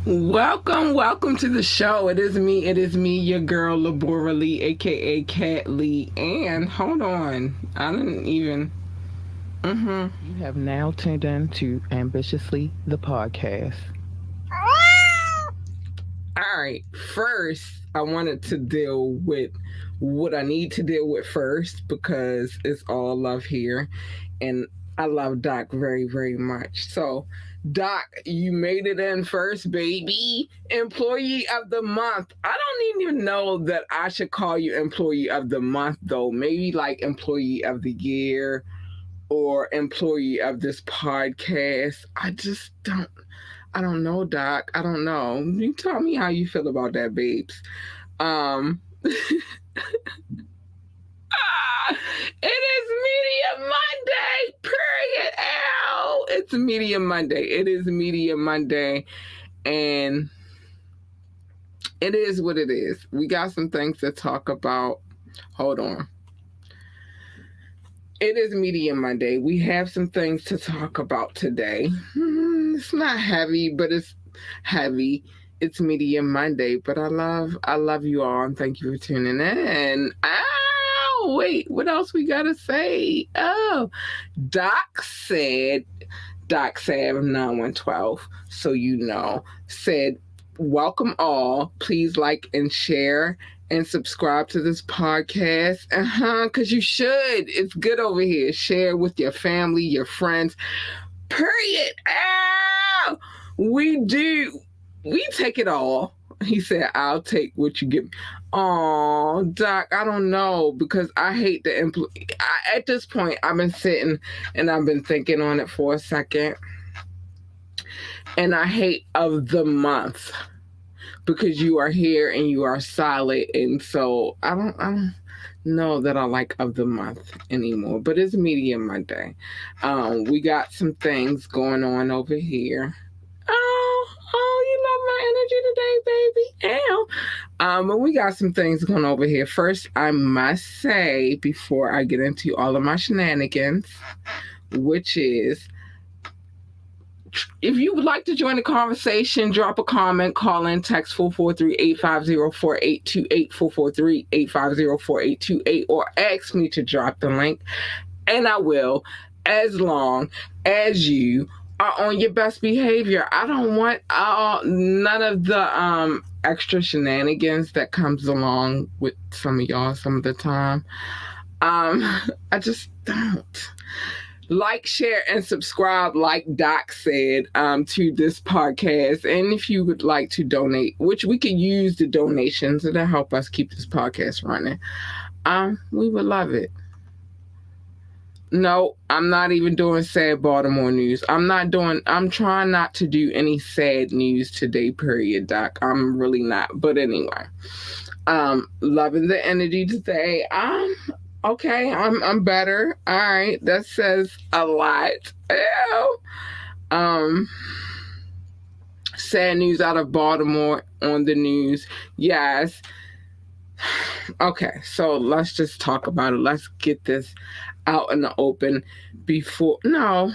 Welcome to the show. It is me, your girl Labora Lee, aka Cat Lee. And hold on, I didn't even. You have now tuned in to Ambitiously the podcast. All right, first I wanted to deal with what I need to deal with first because it's all love here, and I love Doc very very much. So, Doc, you made it in first, baby. Employee of the month. I don't even know that I should call you employee of the month though. Maybe like employee of the year or employee of this podcast. I don't know, Doc. I don't know. You tell me how you feel about that, babes. Um it is Media Monday, period. Ow. It's Media Monday. It is Media Monday. And it is what it is. We got some things to talk about. Hold on. It is Media Monday. We have some things to talk about today. It's not heavy, but it's heavy. It's Media Monday, but I love you all and thank you for tuning in. Oh, wait, what else we gotta say? Oh, Doc said, Doc said 9112, so you know, said, welcome all. Please like and share and subscribe to this podcast. Because you should. It's good over here. Share with your family, your friends. Period. Ow! We do. We take it all. He said, I'll take what you give me. Oh, Doc, I don't know because I hate the at this point, I've been sitting and I've been thinking on it for a second. And I hate of the month because you are here and you are solid. And so I don't know that I like of the month anymore, but it's Media Monday. We got some things going on over here. Oh, you love my energy today, baby. Ow. But we got some things going over here. First, I must say before I get into all of my shenanigans, which is if you would like to join the conversation, drop a comment, call in, text 443-850-4828, 443-850-4828, or ask me to drop the link, and I will, as long as you are on your best behavior. I don't want none of the extra shenanigans that comes along with some of y'all some of the time. I just don't like, share, and subscribe, like Doc said, to this podcast. And if you would like to donate, which we could use the donations to help us keep this podcast running, we would love it. No, I'm not even doing sad Baltimore news. I'm trying not to do any sad news today, period, Doc. I'm really not. But anyway, loving the energy today. Okay, I'm better. All right, that says a lot. Ew. Um, sad news out of Baltimore on the news. Yes. Okay, so let's just talk about it. Let's get this out in the open before. No.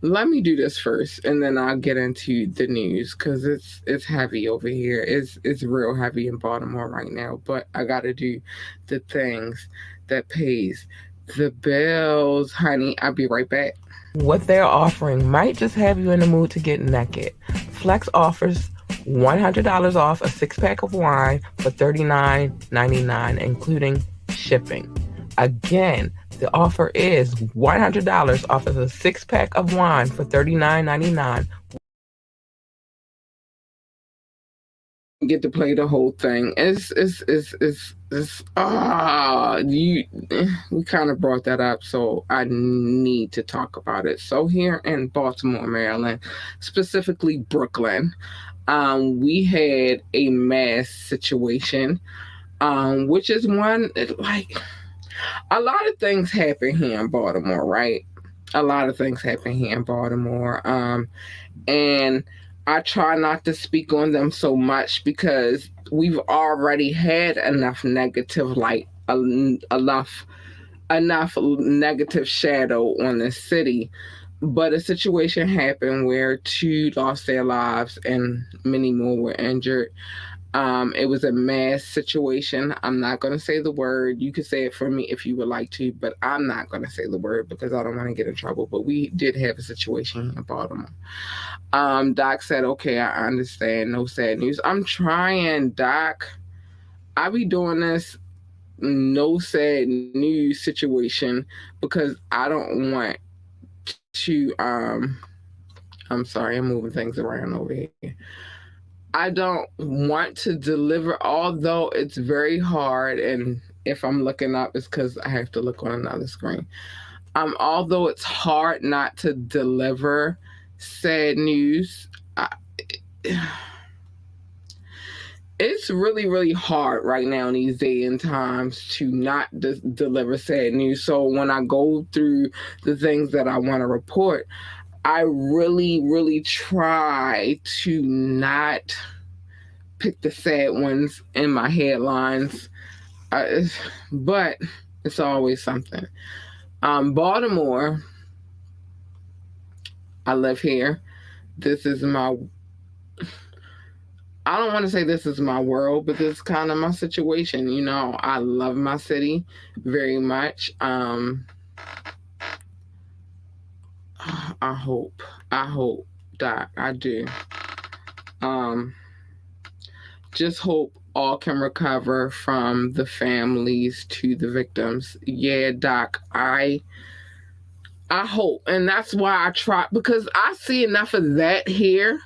Let me do this first, and then I'll get into the news because it's heavy over here. It's real heavy in Baltimore right now. But I got to do the things that pays the bills, honey. I'll be right back. What they're offering might just have you in the mood to get naked. Flex offers $100 off a six-pack of wine for $39.99, including shipping. Again, the offer is $100 off of a six-pack of wine for $39.99. Get to play the whole thing. You we kind of brought that up, so I need to talk about it. So here in Baltimore, Maryland, specifically Brooklyn, we had a mass situation, which is one like a lot of things happen here in Baltimore, right? A lot of things happen here in Baltimore. And I try not to speak on them so much because we've already had enough negative light, enough negative shadow on the city. But a situation happened where two lost their lives and many more were injured. It was a mass situation. I'm not going to say the word. You can say it for me if you would like to, but I'm not going to say the word because I don't want to get in trouble. But we did have a situation in Baltimore. Doc said, okay, I understand. No sad news. I'm trying, Doc. I be doing this no sad news situation because I don't want to I'm sorry, I'm moving things around over here. I don't want to deliver, although it's very hard. And if I'm looking up, it's because I have to look on another screen. Although it's hard not to deliver sad news, it's really, really hard right now in these day and times to not deliver sad news. So when I go through the things that I want to report, I really, really try to not pick the sad ones in my headlines, but it's always something. Baltimore, I live here. This is my, I don't want to say this is my world, but this is kind of my situation. You know, I love my city very much. I hope, Doc, I do. Um, just hope all can recover from the families to the victims. Yeah, Doc, I hope, and that's why I try because I see enough of that here,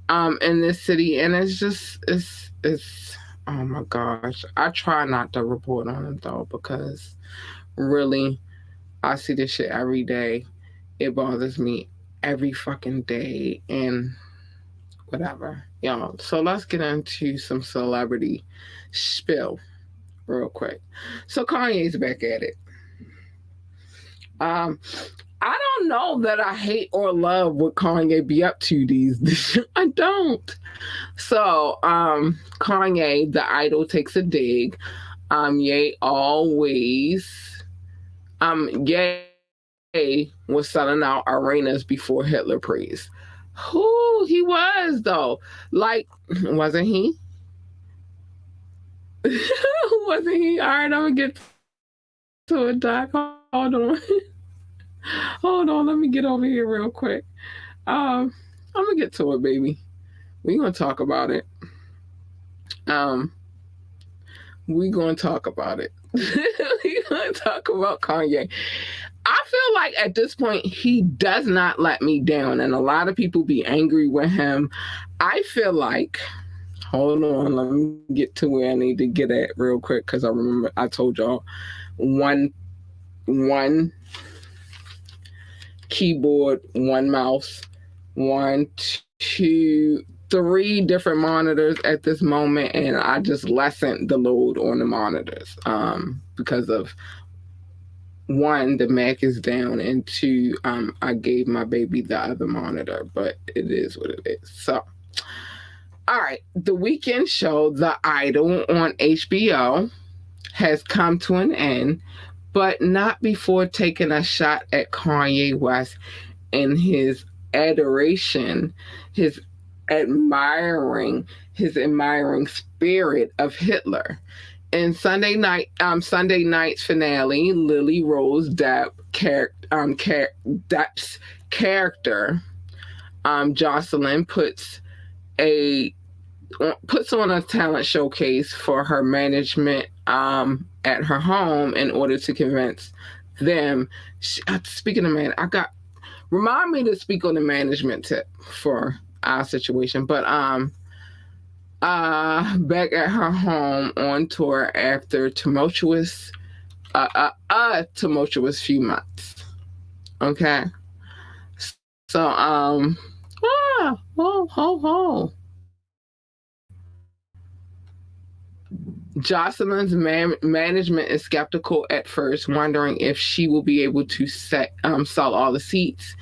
in this city, and it's oh my gosh, I try not to report on it though because really, I see this shit every day. It bothers me every fucking day, and whatever, y'all. So let's get into some celebrity spill real quick. So Kanye's back at it. Um, I don't know that I hate or love what Kanye be up to these. I don't. So, Kanye, the idol, takes a dig. Ye always, Ye was selling out arenas before Hitler praised. Who he was though? Like, wasn't he? Wasn't he? All right, I'm gonna get to it, Doc. Hold on. Hold on, let me get over here real quick. I'm gonna get to it, baby. We're gonna talk about it. Um, we're gonna talk about it. We're gonna talk about Kanye. I feel like at this point he does not let me down, and a lot of people be angry with him. I feel like, hold on, let me get to where I need to get at real quick because I remember I told y'all one keyboard, one mouse, one, two, three different monitors at this moment, and I just lessened the load on the monitors because of one, the Mac is down, and two, I gave my baby the other monitor, but it is what it is. So, all right, the weekend show, The Idol on HBO, has come to an end, but not before taking a shot at Kanye West and his adoration, his admiring spirit of Hitler. In Sunday night's finale, Lily Rose Depp's character, Jocelyn, puts on a talent showcase for her management at her home in order to convince them. Speaking of man, remind me to speak on the management tip for our situation, but back at her home on tour after tumultuous few months. Okay. So Jocelyn's management is skeptical at first, wondering if she will be able to sell all the seats.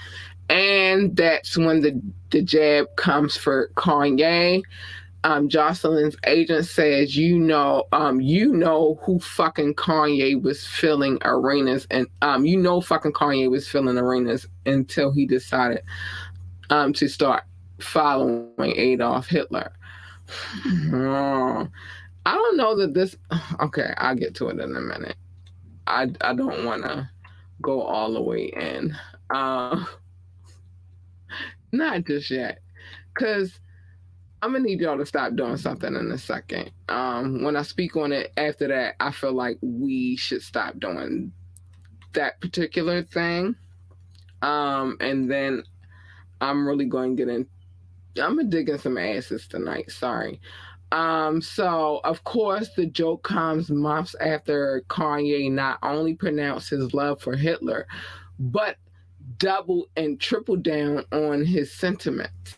And that's when the jab comes for Kanye. Jocelyn's agent says, you know who fucking Kanye was filling arenas, and fucking Kanye was filling arenas until he decided to start following Adolf Hitler. I don't know that this. Okay, I'll get to it in a minute. I don't want to go all the way in. Not just yet, because I'm gonna need y'all to stop doing something in a second. When I speak on it after that, I feel like we should stop doing that particular thing. And then I'm really going to get in. I'm gonna dig in some asses tonight. Sorry. So of course the joke comes months after Kanye not only pronounced his love for Hitler, but doubled and tripled down on his sentiments.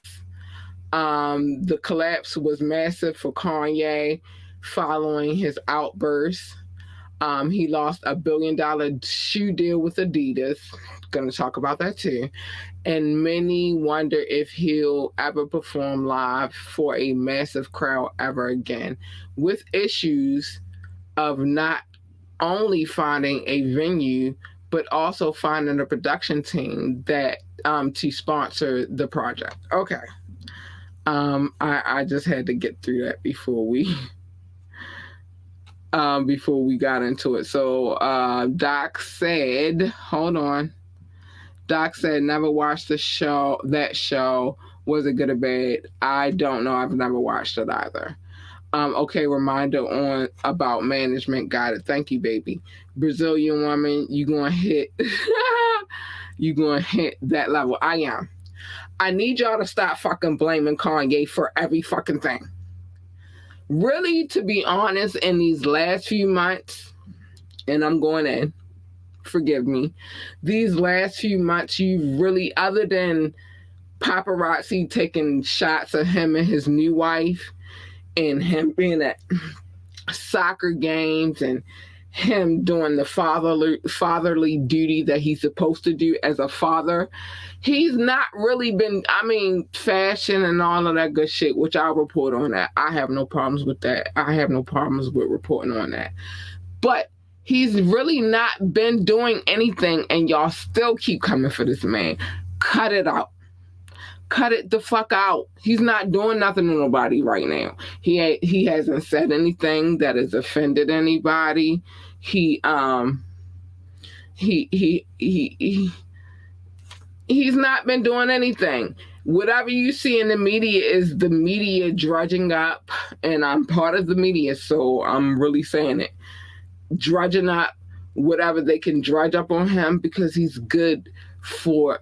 The collapse was massive for Kanye following his outburst. He lost $1 billion shoe deal with Adidas. Going to talk about that too. And many wonder if he'll ever perform live for a massive crowd ever again, with issues of not only finding a venue, but also finding a production team that to sponsor the project. Okay. I just had to get through that before we got into it. So Doc said, hold on. Doc said, never watched the show. That show, was it good or bad? I don't know. I've never watched it either. Okay, reminder on about management. Got it. Thank you, baby. Brazilian woman, you gonna hit that level. I am. I need y'all to stop fucking blaming Kanye for every fucking thing. Really, to be honest, in these last few months, and I'm going in, forgive me, these last few months, you really, other than paparazzi taking shots of him and his new wife, and him being at soccer games, and him doing the fatherly duty that he's supposed to do as a father, he's not really been, fashion and all of that good shit, which I'll report on that. I have no problems with that. I have no problems with reporting on that. But he's really not been doing anything, and y'all still keep coming for this man. Cut it out. Cut it the fuck out. He's not doing nothing to nobody right now. He hasn't said anything that has offended anybody. He's not been doing anything. Whatever you see in the media is the media drudging up, and I'm part of the media, so I'm really saying it. Drudging up whatever they can drudge up on him, because he's good for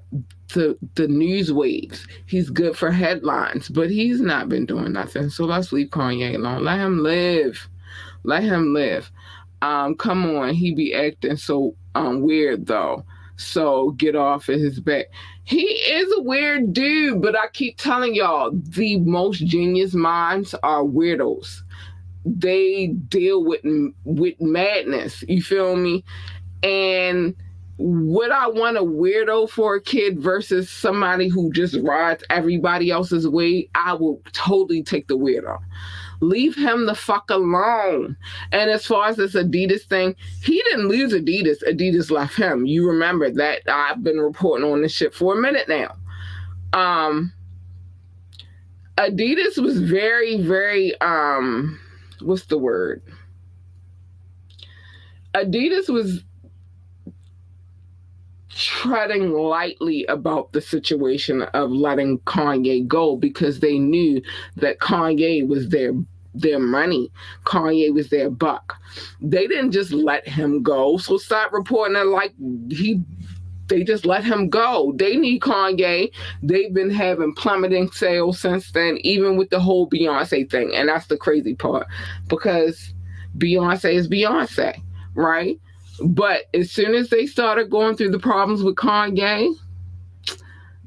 the news waves. He's good for headlines, but he's not been doing nothing. So let's leave Kanye alone. Let him live. Let him live. Come on, he be acting so weird though. So get off of his back. He is a weird dude, but I keep telling y'all, the most genius minds are weirdos. They deal with madness. You feel me? And would I want a weirdo for a kid versus somebody who just rides everybody else's way? I will totally take the weirdo. Leave him the fuck alone. And as far as this Adidas thing, he didn't lose Adidas. Adidas left him. You remember that. I've been reporting on this shit for a minute now. Adidas was very, very, what's the word? Adidas was treading lightly about the situation of letting Kanye go, because they knew that Kanye was their money. Kanye was their buck. They didn't just let him go. So stop reporting it like they just let him go. They need Kanye. They've been having plummeting sales since then, even with the whole Beyonce thing. And that's the crazy part, because Beyonce is Beyonce, right? But as soon as they started going through the problems with Kanye,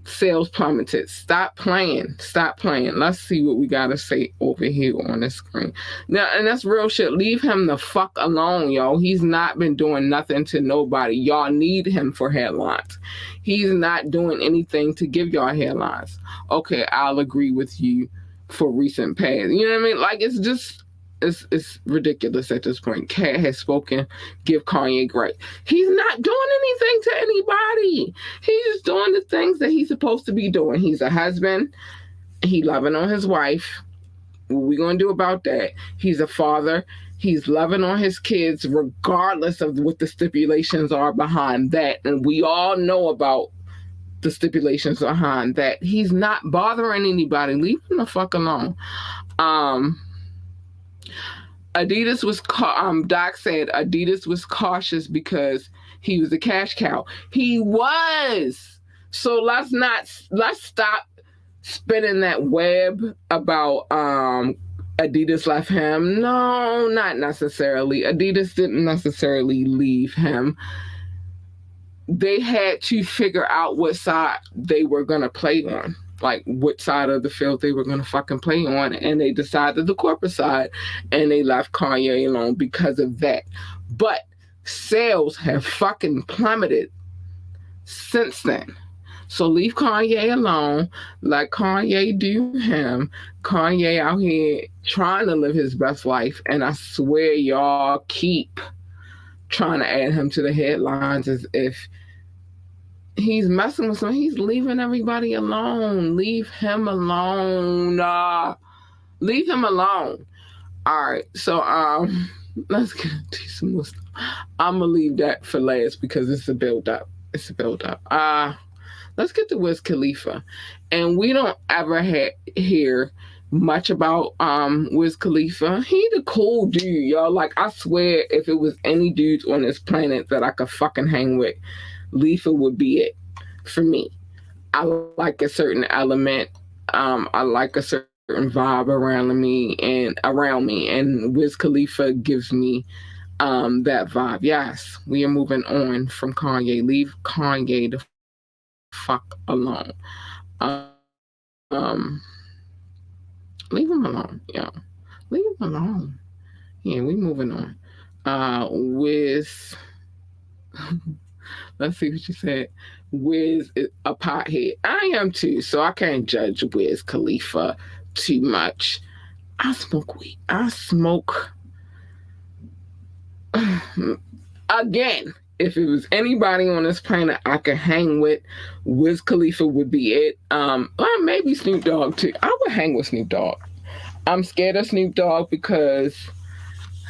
sales plummeted. Stop playing. Stop playing. Let's see what we got to say over here on the screen. Now, and that's real shit. Leave him the fuck alone, y'all. He's not been doing nothing to nobody. Y'all need him for headlines. He's not doing anything to give y'all headlines. Okay, I'll agree with you for recent past. You know what I mean? Like it's ridiculous at this point. Cat has spoken. Give Kanye grace. He's not doing anything to anybody. He's just doing the things that he's supposed to be doing. He's a husband. He loving on his wife. What we gonna do about that? He's a father. He's loving on his kids, regardless of what the stipulations are behind that. And we all know about the stipulations behind that. He's not bothering anybody. Leave him the fuck alone. Adidas was Doc said Adidas was cautious because he was a cash cow. He was. So let's stop spinning that web about Adidas left him. No, not necessarily. Adidas didn't necessarily leave him. They had to figure out what side they were going to play on. Like what side of the field they were going to fucking play on. And they decided the corporate side. And they left Kanye alone because of that. But sales have fucking plummeted since then. So leave Kanye alone. Let Kanye do him. Kanye out here trying to live his best life. And I swear y'all keep trying to add him to the headlines as if he's messing with someone. He's leaving everybody alone. Leave him alone. Leave him alone. All right. So let's get into some more stuff. I'm gonna leave that for last because it's a build up. It's a build up. Let's get to Wiz Khalifa. And we don't ever hear much about Wiz Khalifa. He the cool dude, y'all. Like, I swear, if it was any dudes on this planet that I could fucking hang with, Khalifa would be it for me. I like a certain element. I like a certain vibe around me, and Wiz Khalifa gives me that vibe. Yes, we are moving on from Kanye. Leave Kanye the fuck alone. Leave him alone, yeah. Leave him alone. Yeah, we moving on. Wiz, let's see what you said. Wiz is a pothead. I am too, so I can't judge Wiz Khalifa too much. I smoke weed. I smoke. Again, if it was anybody on this planet I could hang with, Wiz Khalifa would be it. Or maybe Snoop Dogg too. I would hang with Snoop Dogg. I'm scared of Snoop Dogg because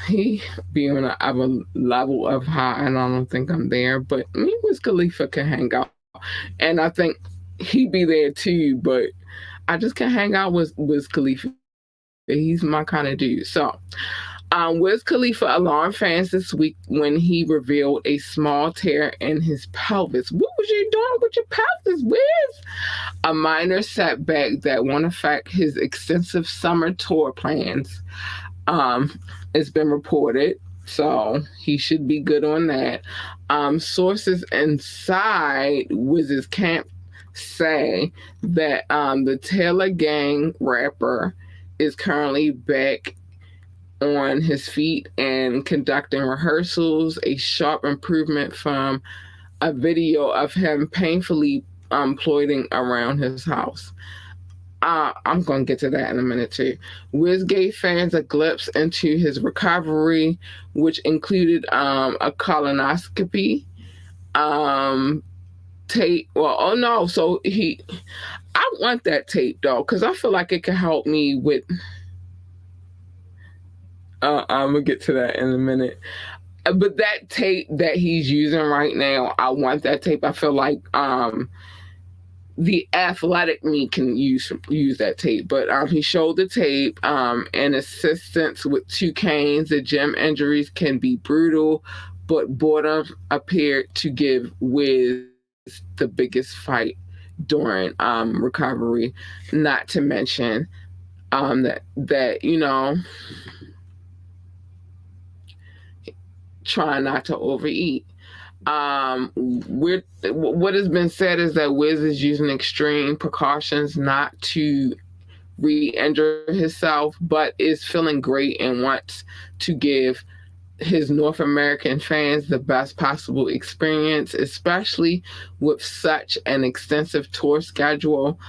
he be on a level of high, and I don't think I'm there. But me and Wiz Khalifa can hang out, and I think he'd be there too. But I just can't hang out with Wiz Khalifa. He's my kind of dude. So. Wiz Khalifa alarmed fans this week when he revealed a small tear in his pelvis. What was you doing with your pelvis, Wiz? A minor setback that won't affect his extensive summer tour plans. It's been reported, so he should be good on that. Sources inside Wiz's camp say that the Taylor Gang rapper is currently back on his feet and conducting rehearsals, a sharp improvement from a video of him painfully plodding around his house. I'm going to get to that in a minute too. Wiz gave fans a glimpse into his recovery, which included a colonoscopy, tape. Well, oh no, so I want that tape though, because I feel like it can help me with. I'm gonna get to that in a minute. But that tape that he's using right now, I want that tape. I feel like the athletic me can use that tape. But he showed the tape and assistance with 2 canes. The gym injuries can be brutal, but boredom appeared to give Wiz the biggest fight during recovery. Not to mention that you know. Try not to overeat. What has been said is that Wiz is using extreme precautions not to re-injure himself, but is feeling great and wants to give his North American fans the best possible experience, especially with such an extensive tour schedule.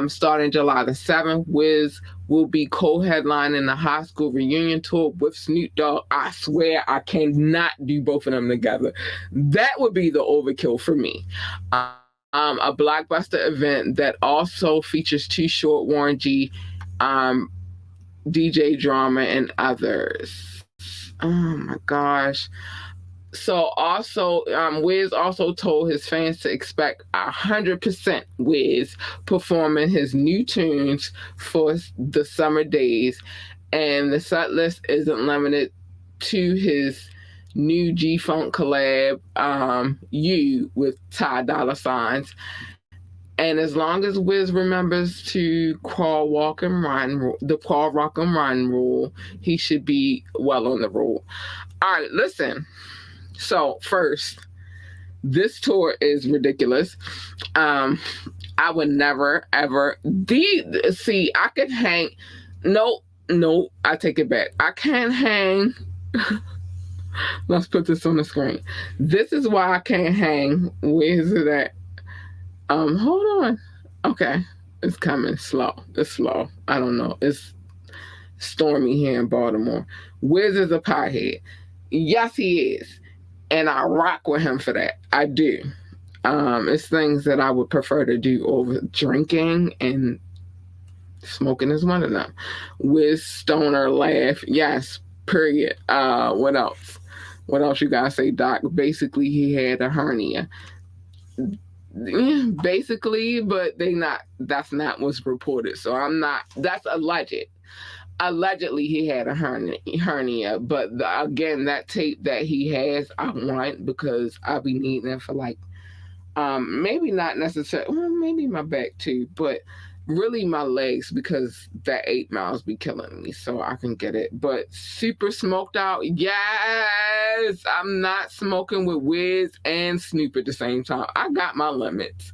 Starting July the 7th, Wiz will be co-headlining the high school reunion tour with Snoop Dogg. I swear I cannot do both of them together. That would be the overkill for me. A blockbuster event that also features Too Short, Warren G, DJ Drama, and others. Oh my gosh. So also, Wiz also told his fans to expect 100% Wiz performing his new tunes for the summer days, and the set list isn't limited to his new G Funk collab, "You" with Ty Dolla Signs. And as long as Wiz remembers to crawl, walk, and run, the crawl, walk, and run rule, he should be well on the road. All right, listen. So first, this tour is ridiculous. I would never ever see. I could hang. No, I take it back. I can't hang. Let's put this on the screen. This is why I can't hang. Where is it at? Hold on. Okay, it's coming slow. It's slow. I don't know. It's stormy here in Baltimore. Wiz is a pothead. Yes, he is, and I rock with him for that. I do. It's things that I would prefer to do over drinking, and smoking is one of them. Wiz stoner laugh. Yes. Period. What else? What else you gotta say, Doc? Basically, he had a hernia. Basically, but they not. That's not what's reported. So I'm not. That's alleged. Allegedly, he had a hernia. But again, that tape that he has, I want because I'll be needing it for like, maybe not necessarily. Well, maybe my back too, but really my legs because that 8 miles be killing me, so I can get it. But super smoked out, yes. I'm not smoking with Wiz and Snoop at the same time. I got my limits.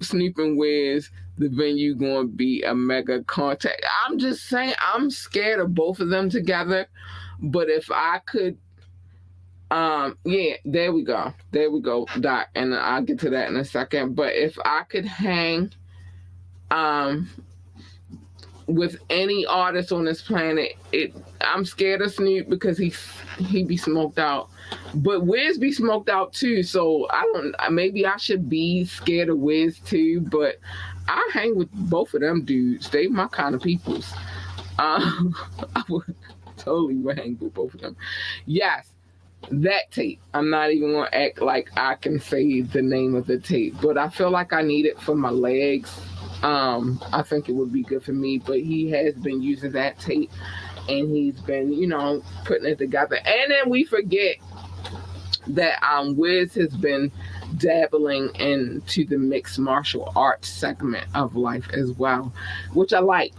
Snoop and Wiz, the venue going to be a mega contact. I'm just saying, I'm scared of both of them together. But if I could, yeah, there we go, Doc, and I'll get to that in a second. But if I could hang with any artist on this planet, I'm scared of Snoop because he be smoked out, but Wiz be smoked out too. So I don't. Maybe I should be scared of Wiz too, but I hang with both of them dudes. They my kind of peoples. I would totally hang with both of them. Yes. That tape. I'm not even gonna act like I can say the name of the tape, but I feel like I need it for my legs. I think it would be good for me, but he has been using that tape and he's been, putting it together. And then we forget that Wiz has been dabbling into the mixed martial arts segment of life as well, which I like.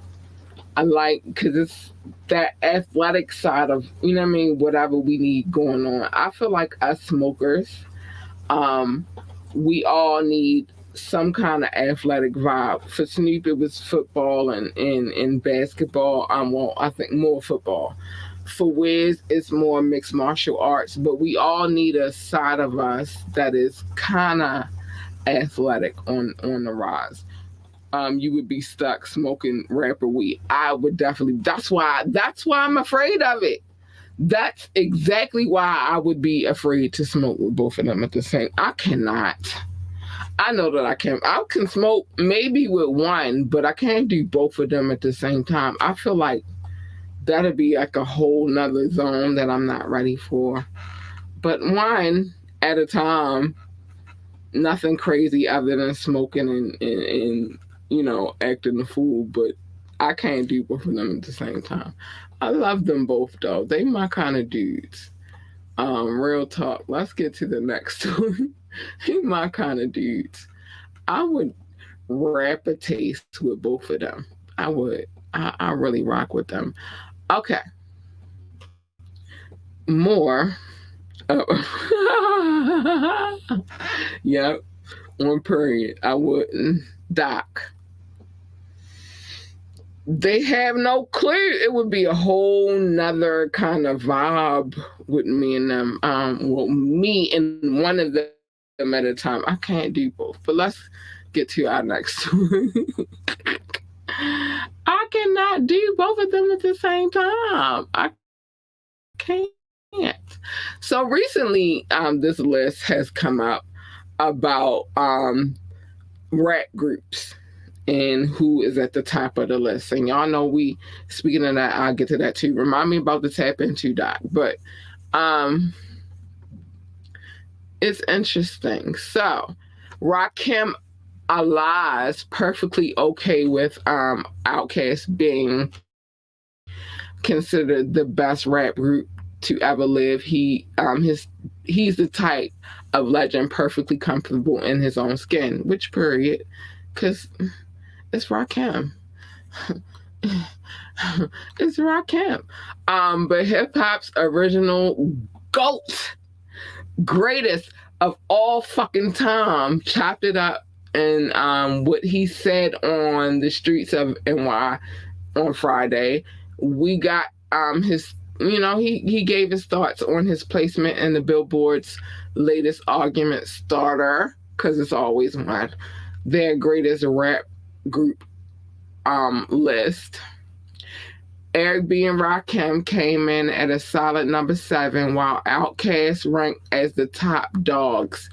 Because it's that athletic side of, whatever we need going on. I feel like us smokers, we all need some kind of athletic vibe. For Snoop, it was football and basketball. I think more football. For Wiz, it's more mixed martial arts, but we all need a side of us that is kind of athletic on the rise. You would be stuck smoking rapper weed. I would definitely. That's why I'm afraid of it. That's exactly why I would be afraid to smoke with both of them at the same. I cannot. I know that I can. I can smoke maybe with one, but I can't do both of them at the same time. I feel like that'd be like a whole nother zone that I'm not ready for. But one at a time, nothing crazy other than smoking and acting a fool. But I can't do both of them at the same time. I love them both though. They my kind of dudes. Real talk. Let's get to the next one. He my kind of dudes. I would rap a taste with both of them. I would. I really rock with them. Okay. More. Yep. On period. I wouldn't. Doc. They have no clue. It would be a whole nother kind of vibe with me and them. Well, me and one of them at a time. I can't do both. But let's get to our next story. I cannot do both of them at the same time. I can't. So recently, this list has come up about rap groups and who is at the top of the list. And y'all know speaking of that, I'll get to that too. Remind me about the tap into Doc. But it's interesting. So Rakim Allah's perfectly okay with Outkast being considered the best rap group to ever live. He's the type of legend perfectly comfortable in his own skin. Which period? Because it's Rakim. It's Rakim. But hip hop's original GOAT, greatest of all fucking time, chopped it up. And what he said on the streets of NY on Friday, we got his, he gave his thoughts on his placement in the Billboard's latest argument starter, because it's always on their greatest rap group list. Eric B. and Rakim came in at a solid number 7, while Outkast ranked as the top dogs.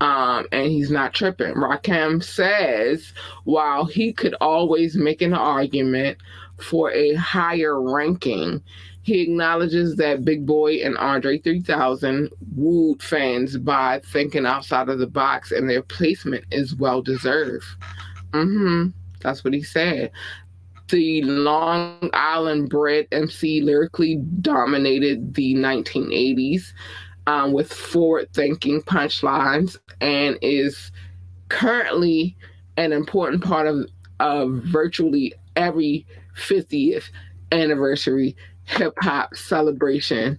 And he's not tripping. Rakim says while he could always make an argument for a higher ranking, he acknowledges that Big Boy and Andre 3000 wooed fans by thinking outside of the box, and their placement is well deserved. That's what he said. The Long Island bred MC lyrically dominated the 1980s. With forward-thinking punchlines, and is currently an important part of virtually every 50th anniversary hip-hop celebration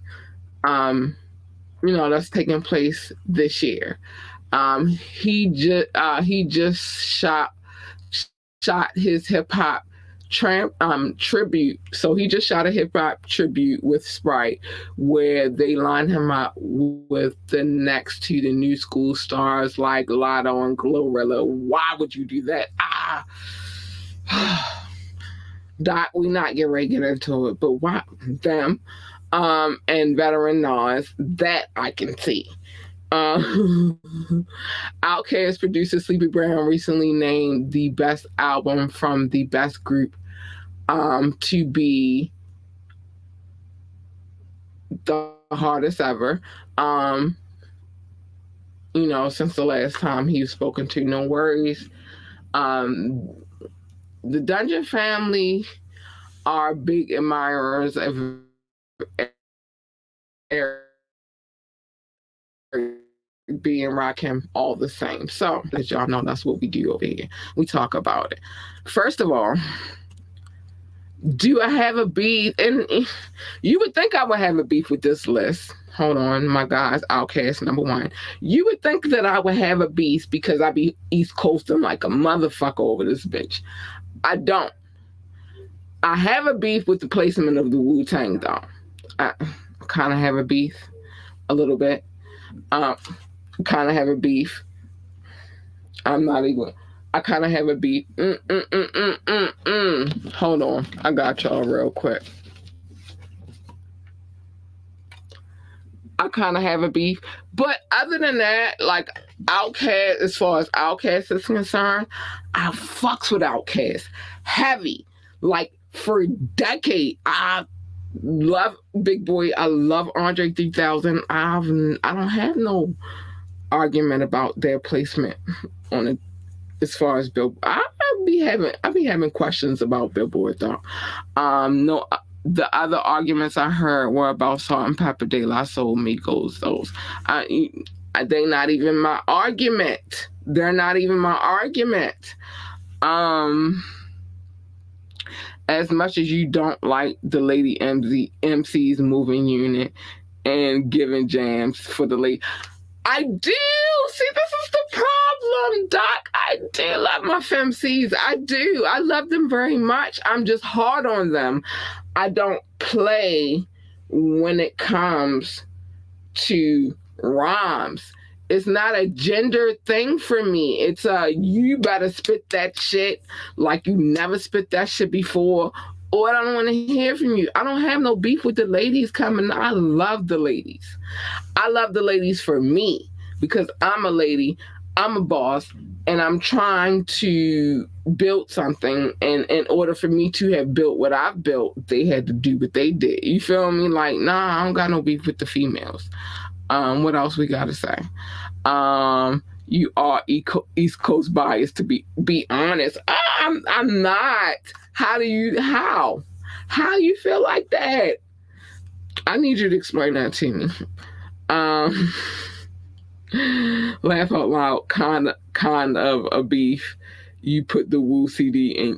that's taking place this year. He just shot his hip-hop tribute. So he just shot a hip hop tribute with Sprite, where they line him up with the next to the new school stars like Lotto and Glorilla. Why would you do that? Doc, we not get ready to get into it, but why them? And veteran Nas, that I can see. Outkast producer Sleepy Brown recently named the best album from the best group to be the hardest ever. Since the last time he was spoken to. No worries. The Dungeon family are big admirers of Eric B and Rakim all the same. So, as y'all know, that's what we do over here. We talk about it. First of all, do I have a beef? And you would think I would have a beef with this list. Hold on, my guys, Outkast number 1. You would think that I would have a beef because I be East Coasting like a motherfucker over this bitch. I don't. I have a beef with the placement of the Wu-Tang, though. I kind of have a beef, a little bit. Kind of have a beef. I'm not even. I kind of have a beef. Hold on, I got y'all real quick. I kind of have a beef, but other than that, like Outkast, as far as Outkast is concerned, I fucks with Outkast heavy, like for a decade. I love Big Boy. I love Andre 3000. I don't have no argument about their placement on it as far as Billboard. I be having questions about Billboard though. No, the other arguments I heard were about Salt and Pepper, De La Soul, Migos. Those, they're not even my argument. They're not even my argument. As much as you don't like the Lady MC's moving unit and giving jams for the lady, I do. See, this is the problem, Doc. I I do love my femcs. I do. I love them very much. I'm just hard on them. I don't play when it comes to rhymes. It's not a gender thing for me. It's you better spit that shit like you never spit that shit before, or I don't want to hear from you. I don't have no beef with the ladies coming. I love the ladies. I love the ladies for me because I'm a lady, I'm a boss, and I'm trying to build something. And in order for me to have built what I've built, they had to do what they did. You feel me? Like, nah, I don't got no beef with the females. What else we gotta say? You are East Coast biased, to be honest. I'm not. How you feel like that? I need you to explain that to me. Laugh out loud. Kind of a beef. You put the Woo CD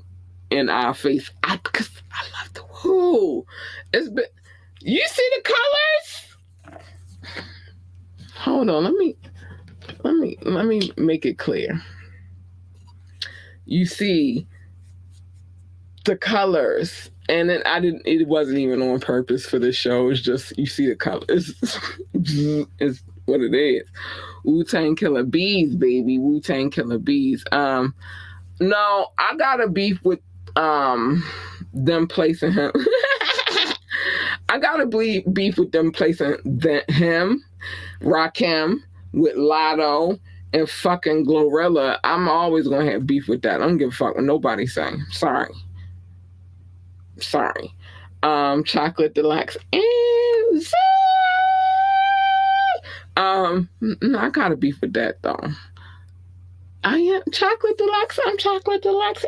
in our face. Cause I love the Woo. It's been. You see the colors? Hold on. Let me make it clear. You see the colors, and then it wasn't even on purpose for the show. It's just you see the colors. It's what it is. Wu-Tang Killer Bees, baby. Wu-Tang Killer Bees. No, I got a beef with them placing him. I got a beef with them placing him, Rakim, with Lotto and fucking Glorilla. I'm always gonna have beef with that. I don't give a fuck what nobody's saying. Sorry. Chocolate Deluxe and I got a beef with that though. I am Chocolate Deluxe. I'm Chocolate Deluxe.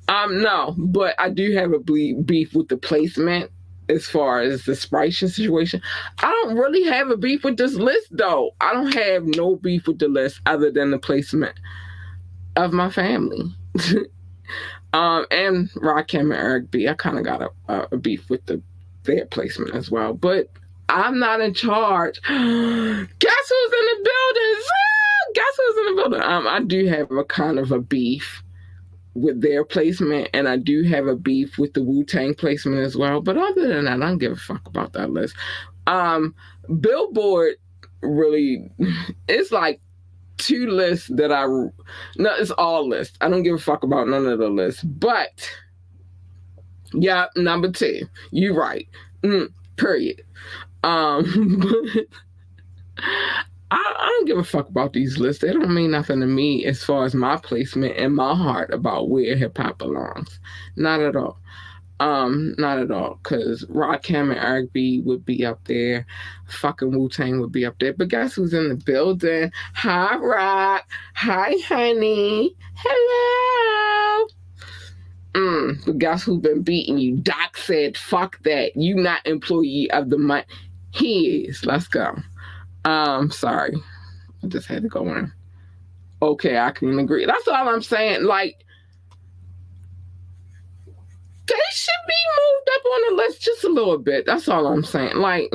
No, but I do have a beef with the placement as far as the Sprite situation. I don't really have a beef with this list though. I don't have no beef with the list other than the placement of my family. And Rakim and Eric B. I kind of got a beef with their placement as well. But I'm not in charge. Guess who's in the building? Guess who's in the building? I do have a kind of a beef with their placement, and I do have a beef with the Wu-Tang placement as well. But other than that, I don't give a fuck about that list. Billboard really, it's like two lists that it's all lists. I don't give a fuck about none of the lists. But yeah, number 2. You right. Period. But I don't give a fuck about these lists. They don't mean nothing to me as far as my placement in my heart about where hip hop belongs. Not at all. Not at all. Because Rakim and Eric B would be up there. Fucking Wu-Tang would be up there. But guess who's in the building? Hi, Rock. Hi, honey. Hello. But guess who's been beating you? Doc said, fuck that. You not employee of the month. He is. Let's go. Sorry. I just had to go in. Okay, I can agree. That's all I'm saying. Like, they should be moved up on the list just a little bit. That's all I'm saying. Like,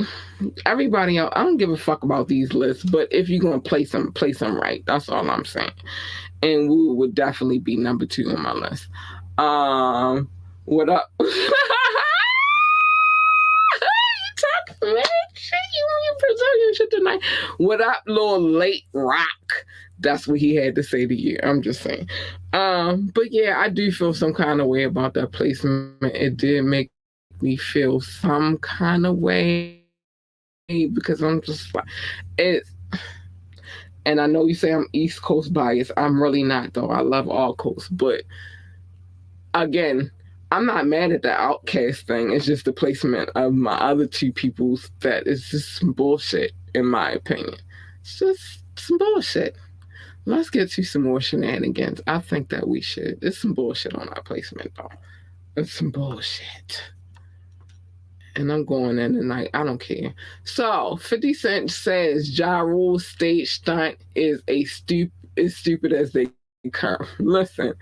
everybody else, I don't give a fuck about these lists, but if you're going to place them right. That's all I'm saying. And Wu would definitely be number 2 on my list. What up? You preserve shit tonight. What up, little late rock? That's what he had to say to you. I'm just saying. But yeah, I do feel some kind of way about that placement. It did make me feel some kind of way because I'm just like it. And I know you say I'm East Coast biased. I'm really not though. I love all coasts, but again, I'm not mad at the Outcast thing. It's just the placement of my other 2 people's that is just some bullshit, in my opinion. It's just some bullshit. Let's get to some more shenanigans. I think that we should. There's some bullshit on our placement, though. It's some bullshit. And I'm going in tonight. I don't care. So, 50 Cent says Ja Rule's stage stunt is stupid as they come. Listen.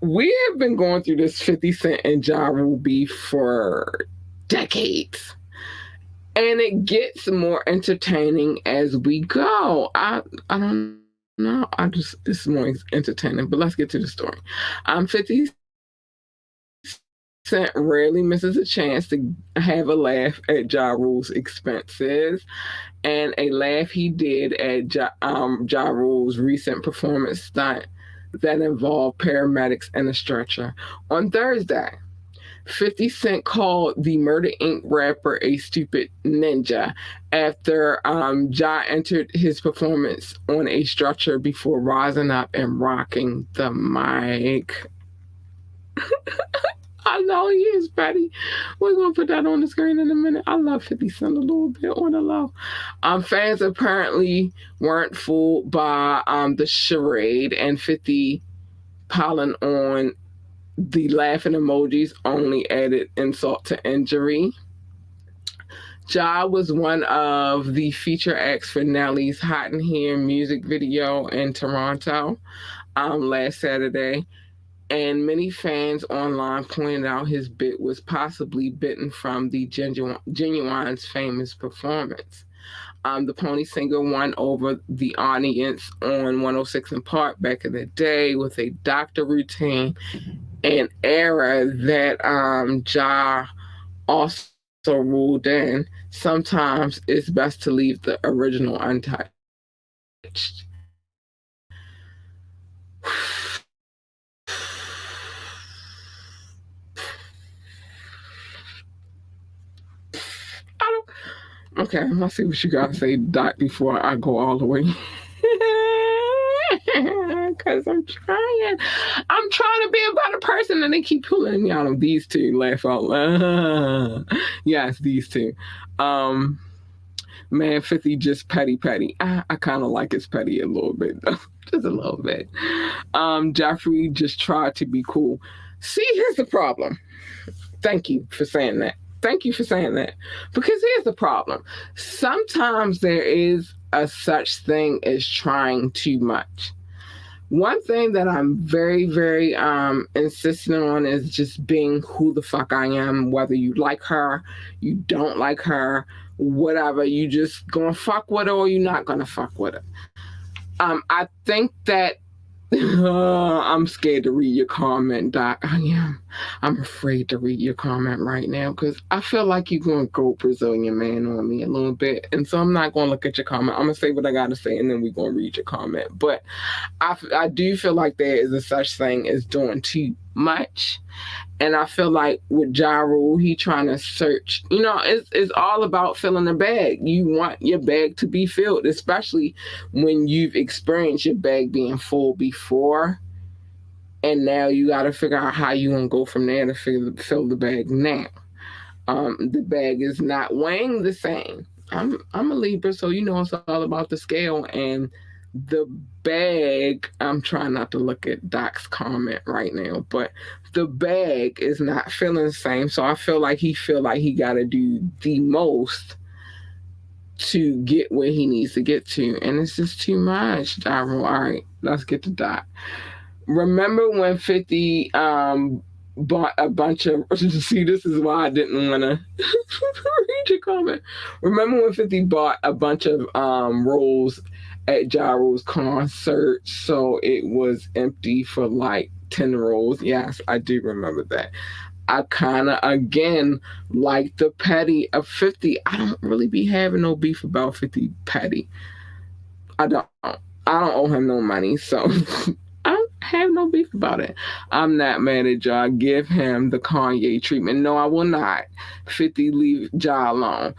We have been going through this 50 Cent and Ja Rule beef for decades. And it gets more entertaining as we go. I don't No, I just this more entertaining. But let's get to the story. 50 Cent rarely misses a chance to have a laugh at Ja Rule's expenses, and a laugh he did at Ja Rule's recent performance stunt that involved paramedics and a stretcher. On Thursday, 50 Cent called the Murder Inc. rapper a stupid ninja after Ja entered his performance on a stretcher before rising up and rocking the mic. I know he is, Patty. We're gonna put that on the screen in a minute. I love 50 Cent a little bit on the low. Fans apparently weren't fooled by the charade, and 50 piling on the laughing emojis only added insult to injury. Ja was one of the feature acts for Nelly's Hot in Here music video in Toronto last Saturday, and many fans online pointed out his bit was possibly bitten from the Genuine's famous performance. The Pony Singer won over the audience on 106 in Park back in the day with a doctor routine, an era that Ja also ruled in. Sometimes it's best to leave the original untouched. Okay, let's see what you gotta say, Doc, before I go all the way. Because I'm trying. I'm trying to be a better person, and they keep pulling me out of these two. Laugh out loud. Yes, these two. Man, 50 just petty. I kind of like his petty a little bit, though. Just a little bit. Jeffrey just tried to be cool. See, here's the problem. Thank you for saying that. Thank you for saying that. Because here's the problem. Sometimes there is a such thing as trying too much. One thing that I'm very, very insistent on is just being who the fuck I am, whether you like her, you don't like her, whatever. You just gonna fuck with her or you're not gonna fuck with her. I think that I'm scared to read your comment, Doc. I am. I'm afraid to read your comment right now because I feel like you're going to go Brazilian man on me a little bit. And so I'm not going to look at your comment. I'm going to say what I got to say and then we're going to read your comment. But I do feel like there is a such thing as doing too much. And I feel like with Ja Rule, he trying to search. It's all about filling the bag. You want your bag to be filled, especially when you've experienced your bag being full before. And now you got to figure out how you want to go from there to fill the bag now. The bag is not weighing the same. I'm a Libra, so it's all about the scale and the bag. I'm trying not to look at Doc's comment right now, but the bag is not feeling the same. So I feel like he got to do the most to get where he needs to get to, and it's just too much. All right, let's get to Doc. Remember when 50 bought a bunch of see, this is why I didn't want to read your comment. Remember when 50 bought a bunch of rolls at Ja Rule's concert, so it was empty for like 10 rolls? Yes, I do remember that. I kind of, again, like the petty of 50. I don't really be having no beef about 50 petty. I don't owe him no money, so I don't have no beef about it. I'm not mad at Ja. Give him the Kanye treatment. No, I will not. 50, leave Ja alone.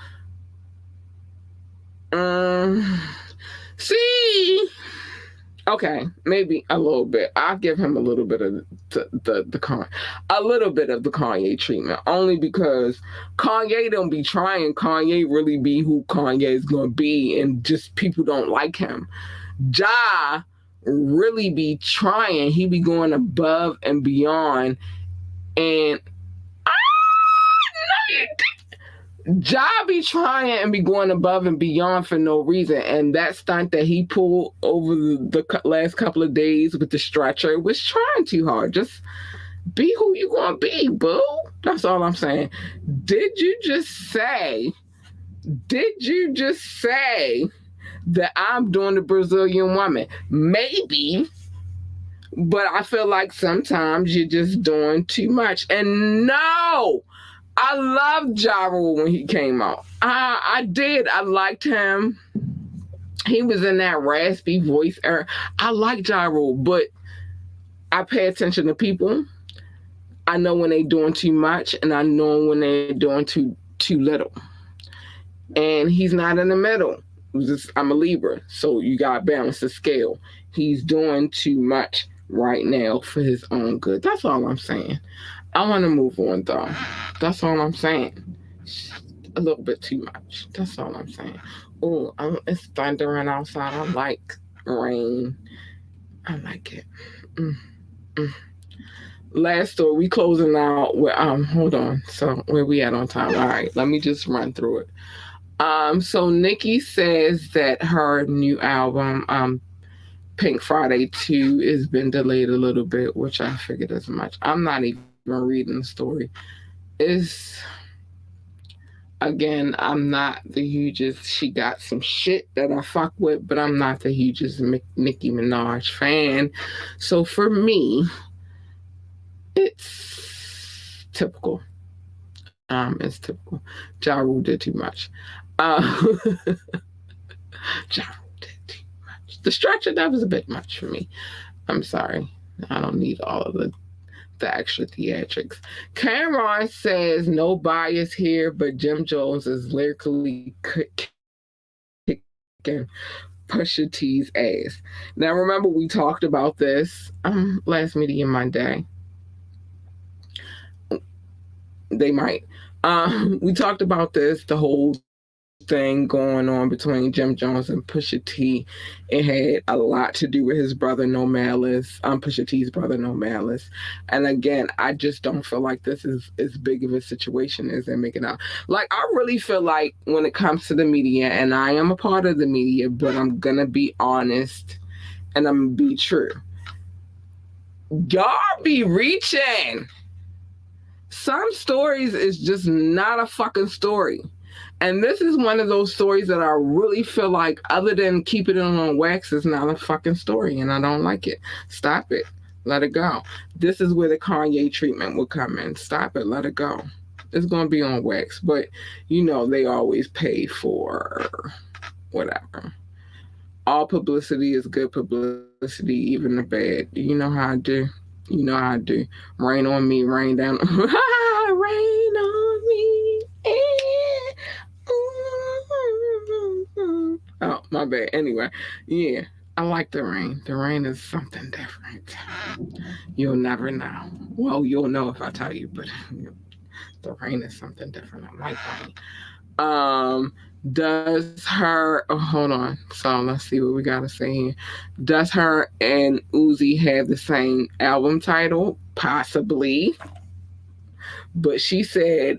See, okay, maybe a little bit. I'll give him a little bit of a little bit of the Kanye treatment, only because Kanye don't be trying. Kanye really be who Kanye is gonna be, and just people don't like him. Ja really be trying. He be going above and beyond, and Ja be trying and be going above and beyond for no reason. And that stunt that he pulled over the last couple of days with the stretcher was trying too hard. Just be who you gonna be, boo. That's all I'm saying. Did you just say that I'm doing the Brazilian woman. Maybe, but I feel like sometimes you're just doing too much. And no, I loved Ja Rule when he came out. I did. I liked him. He was in that raspy voice era. I like Ja Rule, but I pay attention to people. I know when they're doing too much, and I know when they're doing too little. And he's not in the middle. I'm a Libra, so you got to balance the scale. He's doing too much right now for his own good. That's all I'm saying. I want to move on though. That's all I'm saying. A little bit too much. That's all I'm saying. Oh, it's thundering outside. I like rain. I like it. Mm, mm. Last story. We closing out with hold on. So where we at on time? All right, let me just run through it. So Nikki says that her new album, Pink Friday 2, has been delayed a little bit, which I figured as much. I'm not even reading the story. It's again, I'm not the hugest. She got some shit that I fuck with, but I'm not the hugest Nicki Minaj fan. So for me, it's typical. It's typical. Ja Rule did too much. Uh, ja Rule did too much. The structure, that was a bit much for me. I'm sorry. I don't need all of the extra theatrics. Cameron says no bias here, but Jim Jones is lyrically kicking Pusha T's ass. Now remember we talked about this last meeting Monday. They might. We talked about this, the whole thing going on between Jim Jones and Pusha T. It had a lot to do with his brother No Malice, Pusha T's brother No Malice. And again, I just don't feel like this is as big of a situation as they're making out. Like, I really feel like when it comes to the media, and I am a part of the media, but I'm gonna be honest and I'm gonna be true. Y'all be reaching. Some stories is just not a fucking story. And this is one of those stories that I really feel like, other than keeping it on wax, is not a fucking story, and I don't like it. Stop it. Let it go. This is where the Kanye treatment will come in. Stop it. Let it go. It's going to be on wax, but they always pay for whatever. All publicity is good publicity, even the bad. You know how I do. You know how I do. Rain on me, rain down. Rain on me. Oh, my bad. Anyway, yeah, I like the rain. The rain is something different. You'll never know. Well, you'll know if I tell you, but the rain is something different. I like rain. Does her hold on, so let's see what we gotta say here. Does her and Uzi have the same album title? Possibly, but she said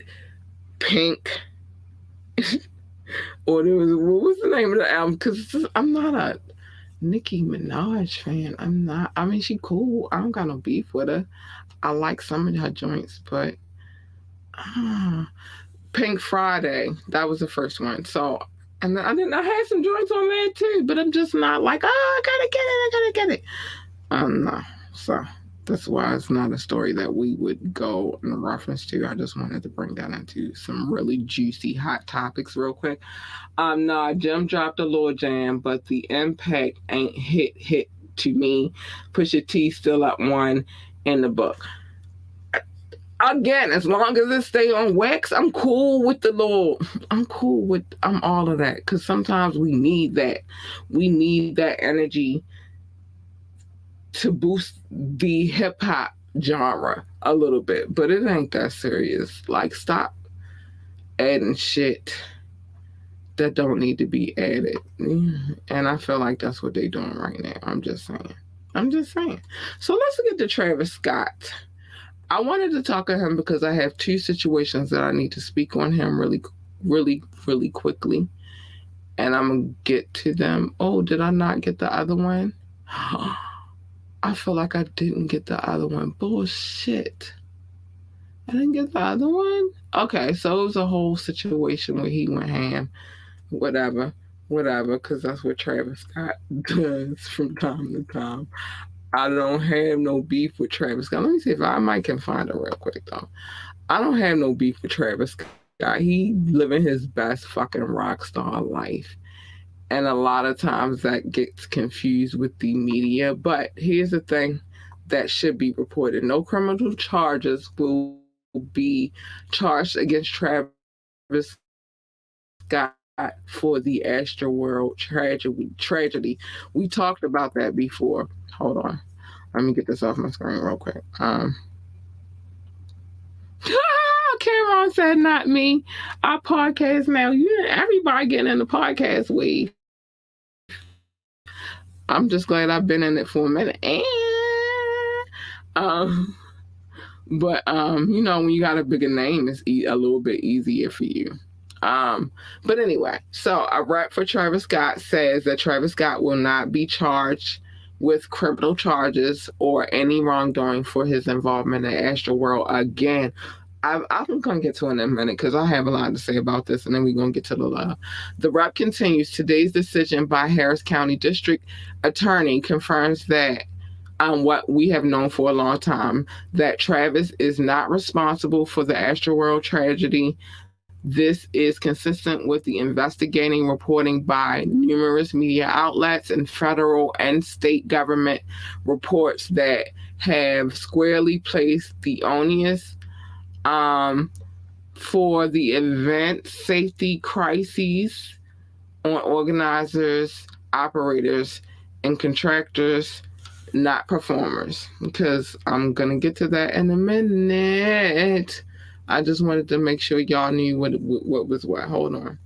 Pink or there was, what was the name of the album, because I'm not a Nicki Minaj fan. I'm not. I mean, she cool. I don't got no beef with her. I like some of her joints, but uh, Pink Friday. That was the first one. So, and I had some joints on there too, but I'm just not like, oh, I gotta get it, I gotta get it. No. So that's why it's not a story that we would go in reference to. I just wanted to bring that into some really juicy hot topics real quick. Nah, Jim dropped a little jam, but the impact ain't hit to me. Pusha T still up one in the book. Again, as long as it stay on wax, I'm cool with I'm all of that, because sometimes we need that. We need that energy to boost the hip hop genre a little bit, but it ain't that serious. Like, stop adding shit that don't need to be added. And I feel like that's what they're doing right now. I'm just saying. So let's get to Travis Scott. I wanted to talk to him because I have two situations that I need to speak on him really quickly. And I'm going to get to them. Oh, did I not get the other one? I feel like I didn't get the other one. Bullshit. I didn't get the other one? Okay, so it was a whole situation where he went ham. Whatever. whatever, because that's what Travis Scott does from time to time. I don't have no beef with Travis Scott. Let me see if I might can find it real quick though. I don't have no beef with Travis Scott. He living his best fucking rock star life. And a lot of times that gets confused with the media. But here's the thing that should be reported. No criminal charges will be charged against Travis Scott for the Astroworld tragedy. We talked about that before. Hold on. Let me get this off my screen real quick. Cameron said, "Not me. I podcast now. You, everybody getting in the podcast wave. I'm just glad I've been in it for a minute. Um, but when you got a bigger name, it's a little bit easier for you. But anyway, so a rep for Travis Scott says that Travis Scott will not be charged with criminal charges or any wrongdoing for his involvement in Astroworld again. I'm going to get to it in a minute because I have a lot to say about this, and then we're going to get to the law. The rep continues. Today's decision by Harris County District Attorney confirms that what we have known for a long time, that Travis is not responsible for the Astroworld tragedy. This is consistent with the investigating reporting by numerous media outlets and federal and state government reports that have squarely placed the onus for the event safety crises on organizers, operators, and contractors, not performers. Because I'm going to get to that in a minute. I just wanted to make sure y'all knew what was what. Hold on.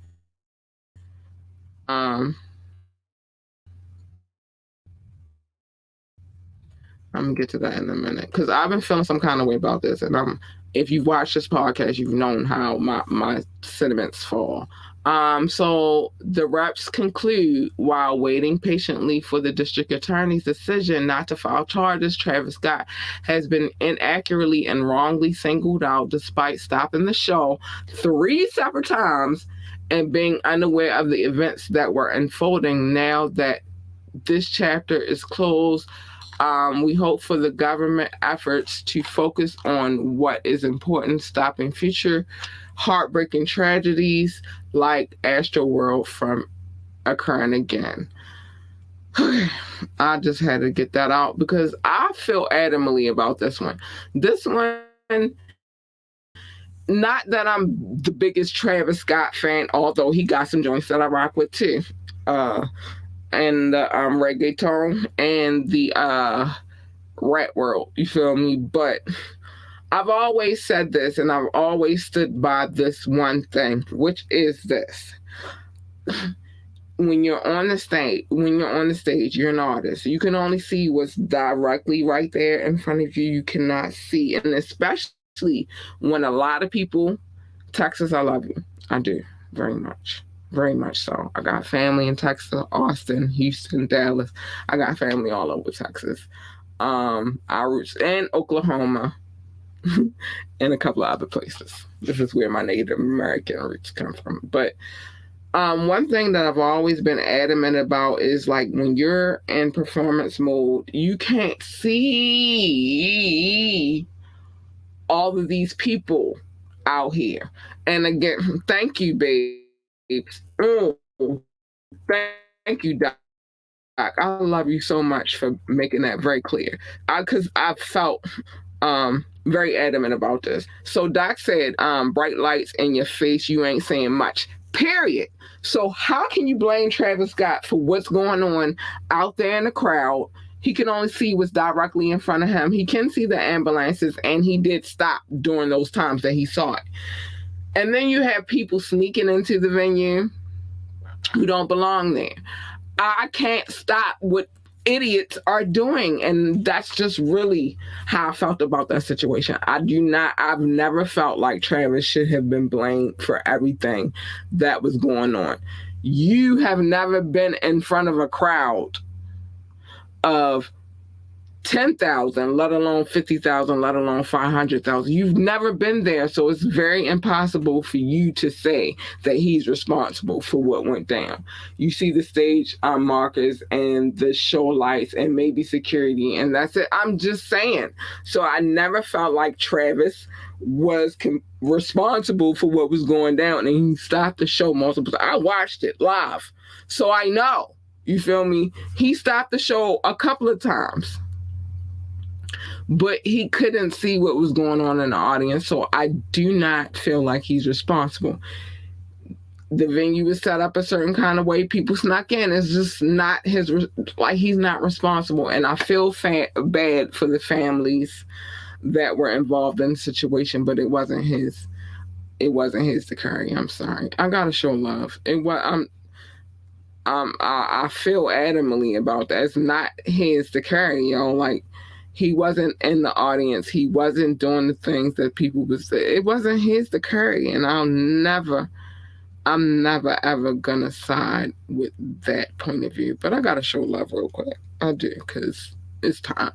I'm gonna get to that in a minute because I've been feeling some kind of way about this, and if you've watched this podcast, you've known how my sentiments fall. So the reps conclude while waiting patiently for the district attorney's decision not to file charges, Travis Scott has been inaccurately and wrongly singled out despite stopping the show 3 separate times and being unaware of the events that were unfolding. Now that this chapter is closed, we hope for the government efforts to focus on what is important, stopping future heartbreaking tragedies like Astroworld from occurring again. I just had to get that out because I feel adamantly about this one. This one, not that I'm the biggest Travis Scott fan, although he got some joints that I rock with too. And the reggaeton and the rap world, you feel me? But I've always said this, and I've always stood by this one thing, which is this: when you're on the stage, you're an artist. You can only see what's directly right there in front of you. You cannot see, and especially when a lot of people, Texas, I love you, I do very much. Very much so. I got family in Texas, Austin, Houston, Dallas. I got family all over Texas. Our roots in Oklahoma and a couple of other places. This is where my Native American roots come from. But one thing that I've always been adamant about is like when you're in performance mode, you can't see all of these people out here. And again, thank you, babes. Oh, thank you, Doc. I love you so much for making that very clear. Because I felt very adamant about this. So Doc said, bright lights in your face, you ain't saying much. Period. So how can you blame Travis Scott for what's going on out there in the crowd? He can only see what's directly in front of him. He can see the ambulances, and he did stop during those times that he saw it. And then you have people sneaking into the venue who don't belong there. I can't stop what idiots are doing, and that's just really how I felt about that situation. I've never felt like Travis should have been blamed for everything that was going on. You have never been in front of a crowd of 10,000, let alone 50,000, let alone 500,000. You've never been there, so it's very impossible for you to say that he's responsible for what went down. You see the stage markers and the show lights and maybe security, and that's it. I'm just saying. So I never felt like Travis was responsible for what was going down, and he stopped the show multiple times. I watched it live, so I know. You feel me? He stopped the show a couple of times, but he couldn't see what was going on in the audience, so I do not feel like he's responsible. The venue was set up a certain kind of way. People snuck in. It's just not his, like, he's not responsible. And I feel bad for the families that were involved in the situation, but it wasn't his. It wasn't his to carry. I'm sorry. I gotta show love. I feel adamantly about that. It's not his to carry, Like, he wasn't in the audience. He wasn't doing the things that people would say. It wasn't his to carry, and I'm never ever gonna side with that point of view. But I gotta show love real quick. I do, because it's time.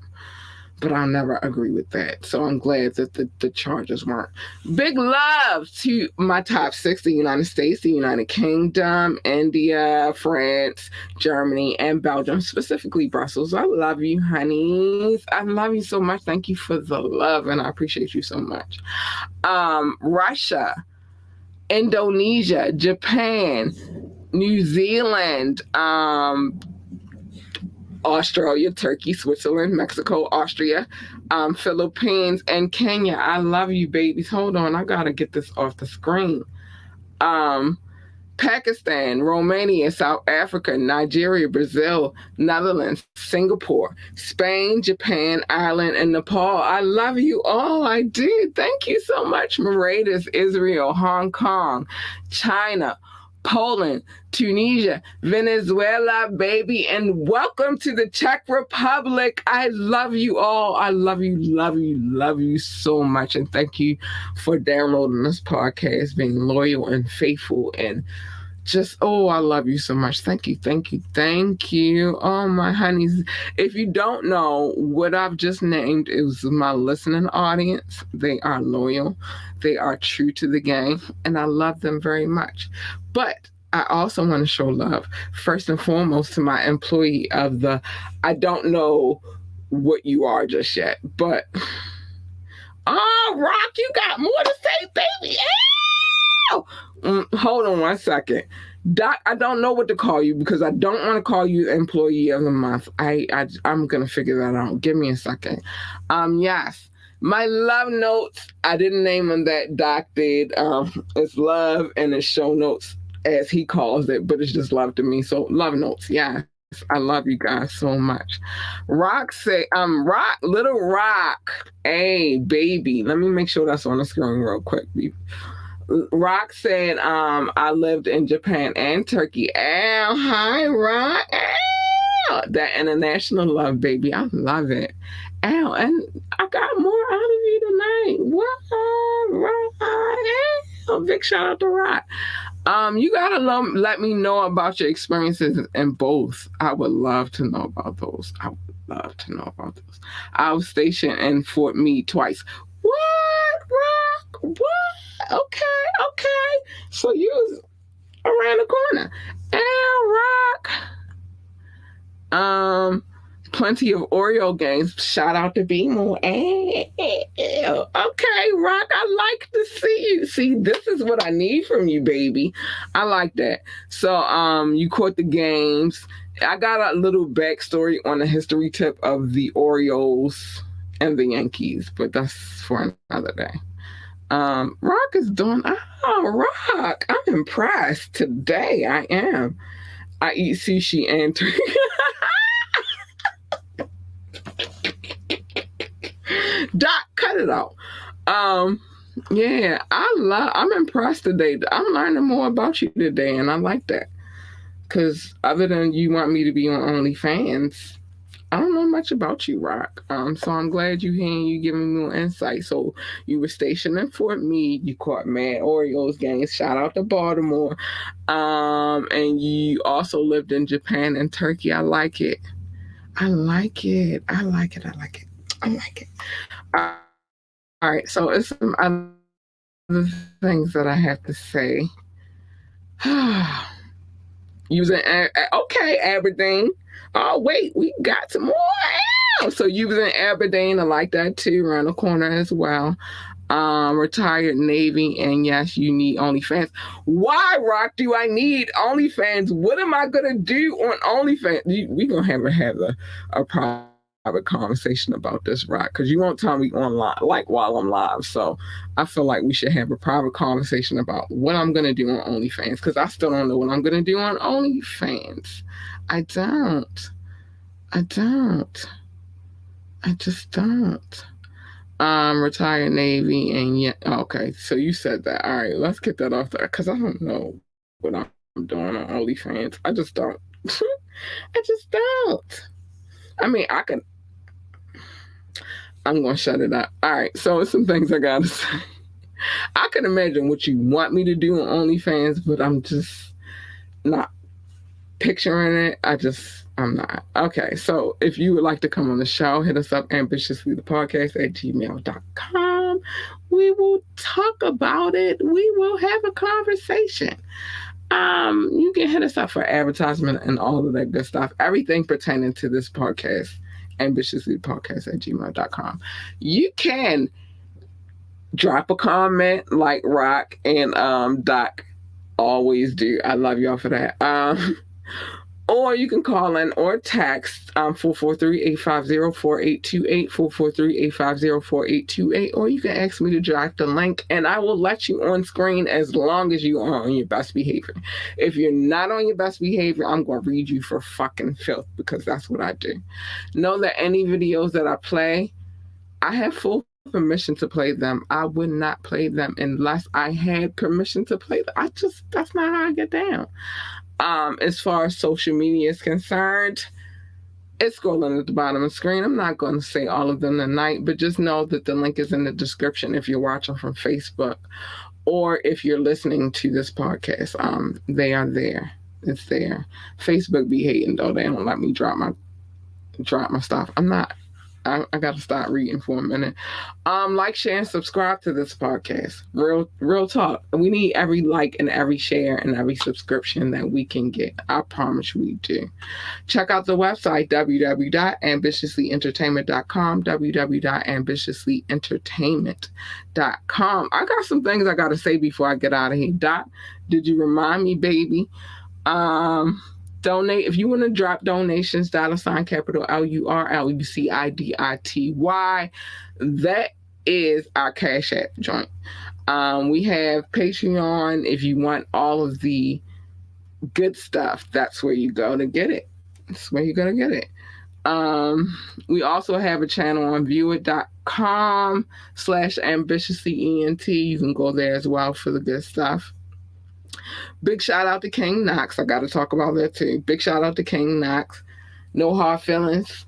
But I'll never agree with that. So I'm glad that the charges weren't. Big love to my top 6, the United States, the United Kingdom, India, France, Germany, and Belgium, specifically Brussels. I love you, honeys. I love you so much. Thank you for the love, and I appreciate you so much. Russia, Indonesia, Japan, New Zealand, Australia, Turkey, Switzerland, Mexico, Austria, Philippines, and Kenya. I love you, babies. Hold on, I gotta get this off the screen. Pakistan, Romania, South Africa, Nigeria, Brazil, Netherlands, Singapore, Spain, Japan, Ireland, and Nepal. I love you all. I did. Thank you so much. Mauritius, Israel, Hong Kong, China, Poland, Tunisia, Venezuela, baby, and welcome to the Czech Republic. I love you all. I love you so much. And thank you for downloading this podcast, being loyal and faithful, and just, I love you so much. Thank you. Oh, my honeys. If you don't know, what I've just named is my listening audience. They are loyal. They are true to the game, and I love them very much. But I also want to show love, first and foremost, to my employee of the, I don't know what you are just yet, but, Rock, you got more to say, baby. Hold on one second. Doc, I don't know what to call you because I don't want to call you employee of the month. I'm going to figure that out. Give me a second. Yes. My love notes, I didn't name them that Doc did. It's love and it's show notes, as he calls it, but it's just love to me. So love notes, yes. I love you guys so much. Rock say, Little Rock, hey, baby. Let me make sure that's on the screen real quick. Rock said, I lived in Japan and Turkey. Ow, hi, Rock. Ow. That international love, baby. I love it. Ow, and I got more out of you tonight. What? Rock. Big shout out to Rock. You gotta let me know about your experiences in both. I would love to know about those. I was stationed in Fort Meade twice. What, Rock? What? Okay. So you was around the corner. Rock. Plenty of Oreo games. Shout out to BMO. Okay, Rock, I like to see you. See, this is what I need from you, baby. I like that. So, you caught the games. I got a little backstory on the history tip of the Orioles and the Yankees, but that's for another day. Rock is doing, Rock, I'm impressed today. I am. I eat sushi and turkey. Doc, cut it out. Yeah, I'm impressed today. I'm learning more about you today, and I like that. Because other than you want me to be on OnlyFans, I don't know much about you, Rock. So I'm glad you here and you giving me more insight. So you were stationed in Fort Meade. You caught mad Orioles games. Shout out to Baltimore. And you also lived in Japan and Turkey. I like it. I like it. I like it. I like it. I like it. All right. So it's some other things that I have to say. Okay, Aberdeen. Oh wait, we got some more. So you was in Aberdeen. I like that too. Around the corner as well. Retired Navy, and yes, you need OnlyFans. Why, Rock, do I need OnlyFans? What am I gonna do on OnlyFans? We gonna have a private conversation about this, Rock, because you won't tell me online, like while I'm live. So I feel like we should have a private conversation about what I'm gonna do on OnlyFans, because I still don't know what I'm gonna do on OnlyFans. I don't. I don't. I just don't. Retired Navy, and yeah, okay. So you said that. All right, let's get that off there because I don't know what I'm doing on OnlyFans. I just don't. I just don't. I mean, I can. I'm gonna shut it up. All right. So it's some things I gotta say. I can imagine what you want me to do on OnlyFans, but I'm just not picturing it. I'm not. Okay, so if you would like to come on the show, hit us up ambitiouslythepodcast@gmail.com. We will talk about it. We will have a conversation. You can hit us up for advertisement and all of that good stuff. Everything pertaining to this podcast, ambitiouslythepodcast@gmail.com. You can drop a comment like Rock and Doc always do. I love y'all for that. Or you can call in or text 443-850-4828, 443-850-4828, or you can ask me to drop the link and I will let you on screen as long as you are on your best behavior. If you're not on your best behavior, I'm going to read you for fucking filth because that's what I do. Know that any videos that I play, I have full permission to play them. I would not play them unless I had permission to play them. That's not how I get down. As far as social media is concerned, it's scrolling at the bottom of the screen. I'm not going to say all of them tonight, but just know that the link is in the description if you're watching from Facebook or if you're listening to this podcast. They are there. It's there. Facebook be hating though. They don't let me drop my stuff. I got to start reading for a minute. Like, share, and subscribe to this podcast. Real talk. We need every like and every share and every subscription that we can get. I promise we do. Check out the website, www.ambitiouslyentertainment.com, www.ambitiouslyentertainment.com. I got some things I got to say before I get out of here. Doc, did you remind me, baby? Donate if you want to drop donations, capital LURLUCIDITY. That is our Cash App joint. We have Patreon. If you want all of the good stuff, that's where you go to get it. That's where you're gonna get it. We also have a channel on viewit.com/ambitiouslyent. You can go there as well for the good stuff. Big shout out to King Knox. I got to talk about that too. Big shout out to King Knox. No hard feelings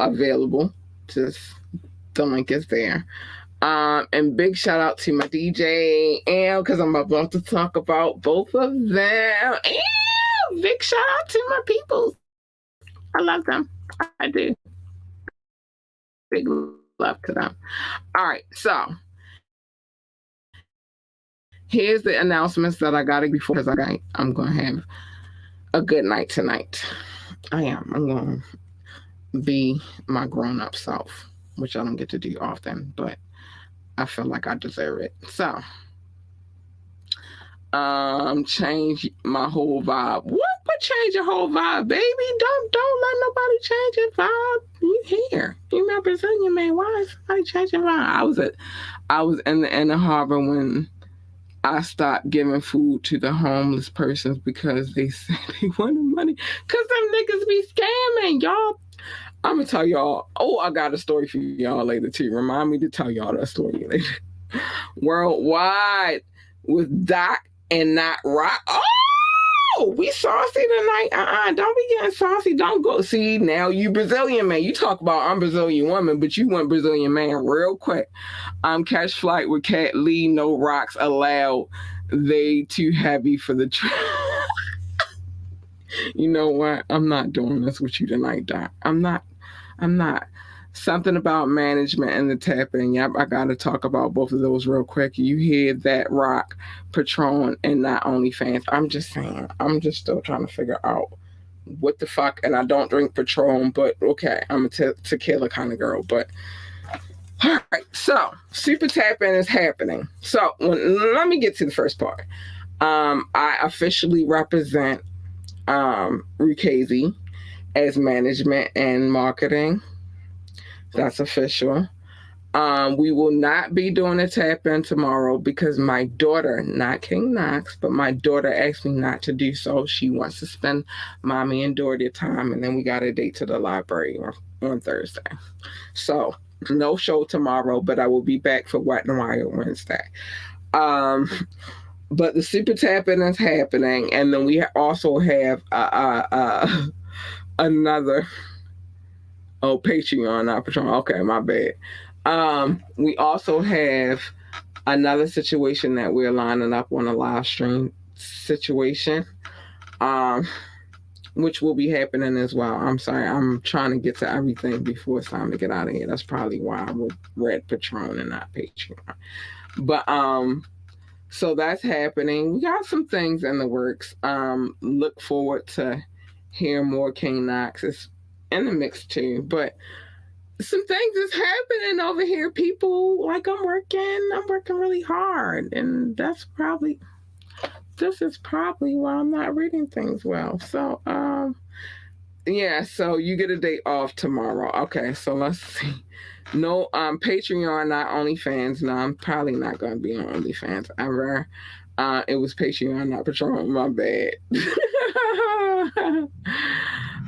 available. Just the link is there. And big shout out to my DJ L, because I'm about to talk about both of them. And big shout out to my people. I love them. I do. Big love to them. All right, so here's the announcements that I got to before, because I'm going to have a good night tonight. I'm going to be my grown-up self, which I don't get to do often, but I feel like I deserve it. So, change my whole vibe. What change your whole vibe, baby? Don't let nobody change your vibe. You here? You my Brazilian man? Why is somebody changing vibe? I was in the inner harbor when I stopped giving food to the homeless persons because they said they wanted money. Because them niggas be scamming, y'all. I'm going to tell y'all. Oh, I got a story for y'all later, too. Remind me to tell y'all that story later. Worldwide with Doc and Not Rock. Oh, we saucy tonight. Don't be getting saucy. Don't go. See, now you Brazilian man. You talk about I'm Brazilian woman, but you want Brazilian man real quick. Catch flight with Cat Lee. No rocks allowed. They too heavy for the trip. You know what? I'm not doing this with you tonight, Doc. I'm not. I'm not. Something about management and the tapping. Yep, I got to talk about both of those real quick. You hear that rock, Patron, and not OnlyFans. I'm just saying. I'm just still trying to figure out what the fuck. And I don't drink Patron, but okay, I'm a tequila kind of girl. But all right, so super tapping is happening. So let me get to the first part. I officially represent Rukazi as management and marketing. That's official. We will not be doing a tap in tomorrow because my daughter, not King Knox, but my daughter asked me not to do so. She wants to spend mommy and daughter time, and then we got a date to the library on Thursday. So no show tomorrow, but I will be back for Wet and Wild Wednesday. Um, but the super tapping is happening, and then we also have another. Oh, Patreon, not Patreon. Okay, my bad. We also have another situation that we're lining up on a live stream situation, um, which will be happening as well. I'm sorry, I'm trying to get to everything before it's time to get out of here. That's probably why I read Patreon and not Patreon. But so that's happening. We got some things in the works. Look forward to hearing more King Knox. It's in the mix too, but some things is happening over here. People, like, I'm working really hard, and this is probably why I'm not reading things well. So yeah, so you get a day off tomorrow. Okay, so let's see. No, Patreon, not OnlyFans. No, I'm probably not going to be on OnlyFans ever. It was Patreon, not Patreon. My bad.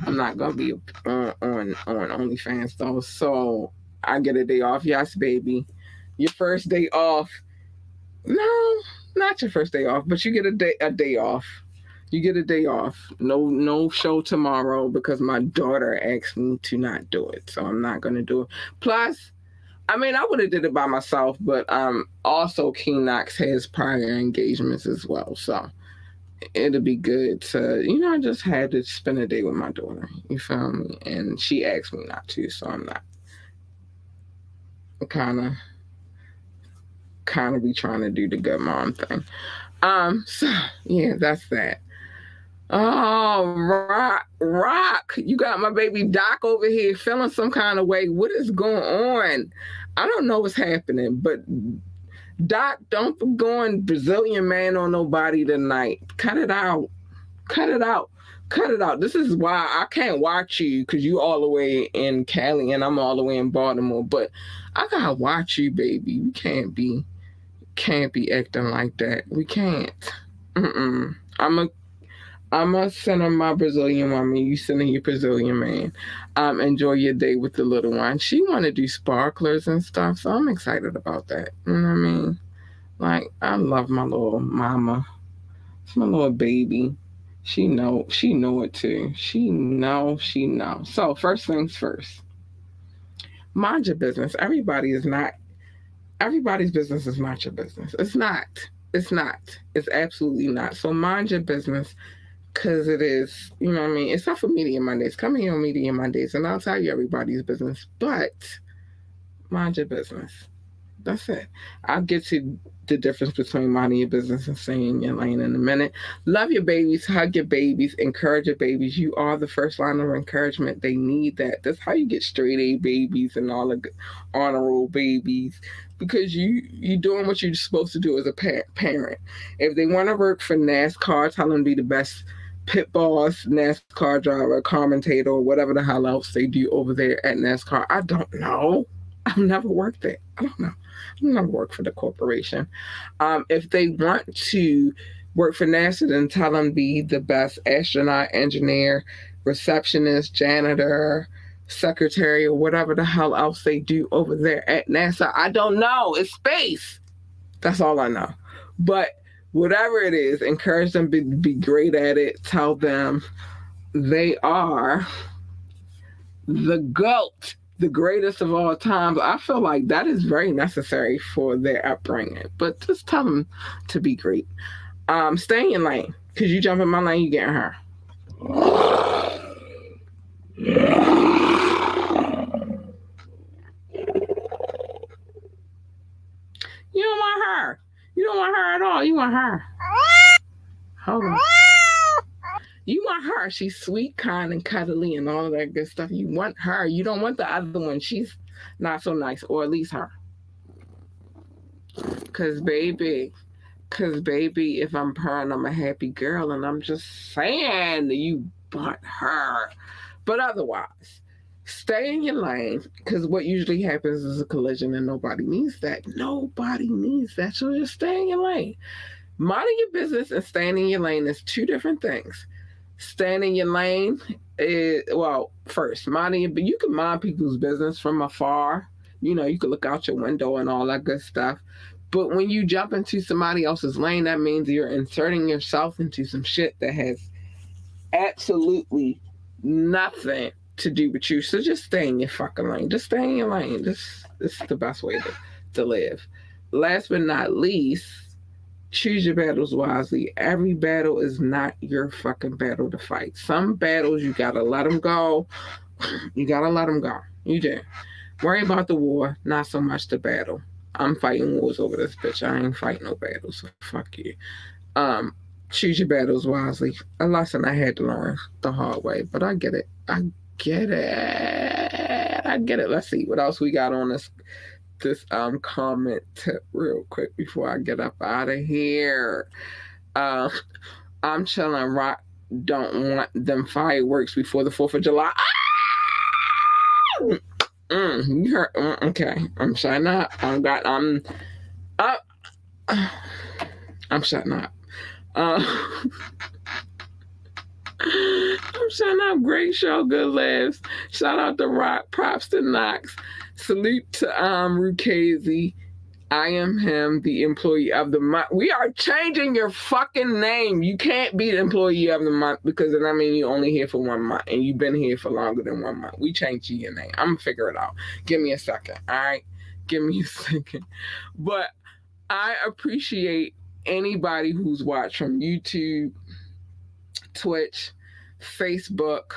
I'm not gonna be on OnlyFans though. So I get a day off. Yes, baby. Your first day off. No, not your first day off, but you get a day off. You get a day off. No show tomorrow because my daughter asked me to not do it. So I'm not gonna do it. Plus, I mean, I would have did it by myself, but also King Knox has prior engagements as well. So it'll be good to, I just had to spend a day with my daughter. You feel me? And she asked me not to, so I'm not kind of be trying to do the good mom thing. So yeah, that's that. Oh, rock! You got my baby Doc over here feeling some kind of way. What is going on? I don't know what's happening, but Doc, don't be going Brazilian man on nobody tonight. Cut it out. Cut it out. Cut it out. This is why I can't watch you because you all the way in Cali and I'm all the way in Baltimore. But I gotta watch you, baby. We can't be acting like that. We can't. I'm a sending my Brazilian woman. You sending your Brazilian man. Enjoy your day with the little one. She want to do sparklers and stuff, so I'm excited about that. You know what I mean? Like, I love my little mama. It's my little baby. She know it too. She know. So first things first. Mind your business. Everybody's business is not your business. It's not. It's not. It's absolutely not. So mind your business. Because it is, you know what I mean? It's not for Media Mondays. Come here on Media Mondays and I'll tell you everybody's business. But mind your business. That's it. I'll get to the difference between minding your business and staying in your lane in a minute. Love your babies, hug your babies, encourage your babies. You are the first line of encouragement. They need that. That's how you get straight A babies and all the honor roll babies. Because you doing what you're supposed to do as a parent. If they want to work for NASCAR, tell them to be the best pit boss, NASCAR driver, commentator, or whatever the hell else they do over there at NASCAR. I don't know. I've never worked there. I don't know. I've never worked for the corporation. If they want to work for NASA, then tell them be the best astronaut, engineer, receptionist, janitor, secretary, or whatever the hell else they do over there at NASA. I don't know. It's space. That's all I know. But whatever it is, encourage them to be great at it. Tell them they are the GOAT, the greatest of all times. I feel like that is very necessary for their upbringing. But just tell them to be great. Stay in your lane. Because you jump in my lane, you getting her. You don't want her. You don't want her at all. You want her. Hold on. You want her. She's sweet, kind, and cuddly, and all of that good stuff. You want her. You don't want the other one. She's not so nice, or at least her. Cause baby, if I'm purring, I'm a happy girl, and I'm just saying you want her. But otherwise, stay in your lane. Cause what usually happens is a collision, and nobody needs that. Nobody needs that. So just stay in your lane. Minding your business and staying in your lane is two different things. Staying in your lane is, well, first, you can mind people's business from afar. You can look out your window and all that good stuff. But when you jump into somebody else's lane, that means you're inserting yourself into some shit that has absolutely nothing to do with you. So just stay in your fucking lane. Just stay in your lane. This is the best way to live. Last but not least, choose your battles wisely. Every battle is not your fucking battle to fight. Some battles you gotta let them go. You gotta let them go. You do. Worry about the war, not so much the battle. I'm fighting wars over this bitch. I ain't fighting no battles. So fuck you. Choose your battles wisely. A lesson I had to learn the hard way, but I get it. I get it. Let's see what else we got on this comment tip real quick before I get up out of here. I'm chilling. Rock don't want them fireworks before the 4th of July. You heard? Okay, I'm shutting up. I'm shutting up. I'm shutting up. Great show, good laughs. Shout out to Rock. Props to Knox. Salute to Rukazi. I am him, the employee of the month. We are changing your fucking name. You can't be the employee of the month because then I mean you're only here for 1 month and you've been here for longer than 1 month. We changed your name. I'm gonna figure it out. Give me a second. All right. Give me a second. But I appreciate anybody who's watched from YouTube, Twitch, Facebook.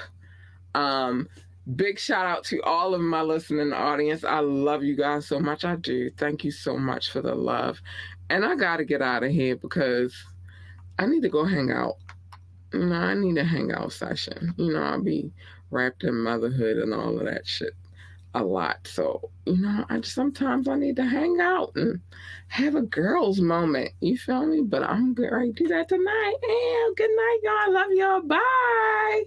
Big shout out to all of my listening audience. I love you guys so much. I do. Thank you so much for the love. And I got to get out of here because I need to go hang out. I need a hangout session. I'll be wrapped in motherhood and all of that shit a lot. So, sometimes I need to hang out and have a girl's moment. You feel me? But I'm going to do that tonight. And good night, y'all. I love y'all. Bye.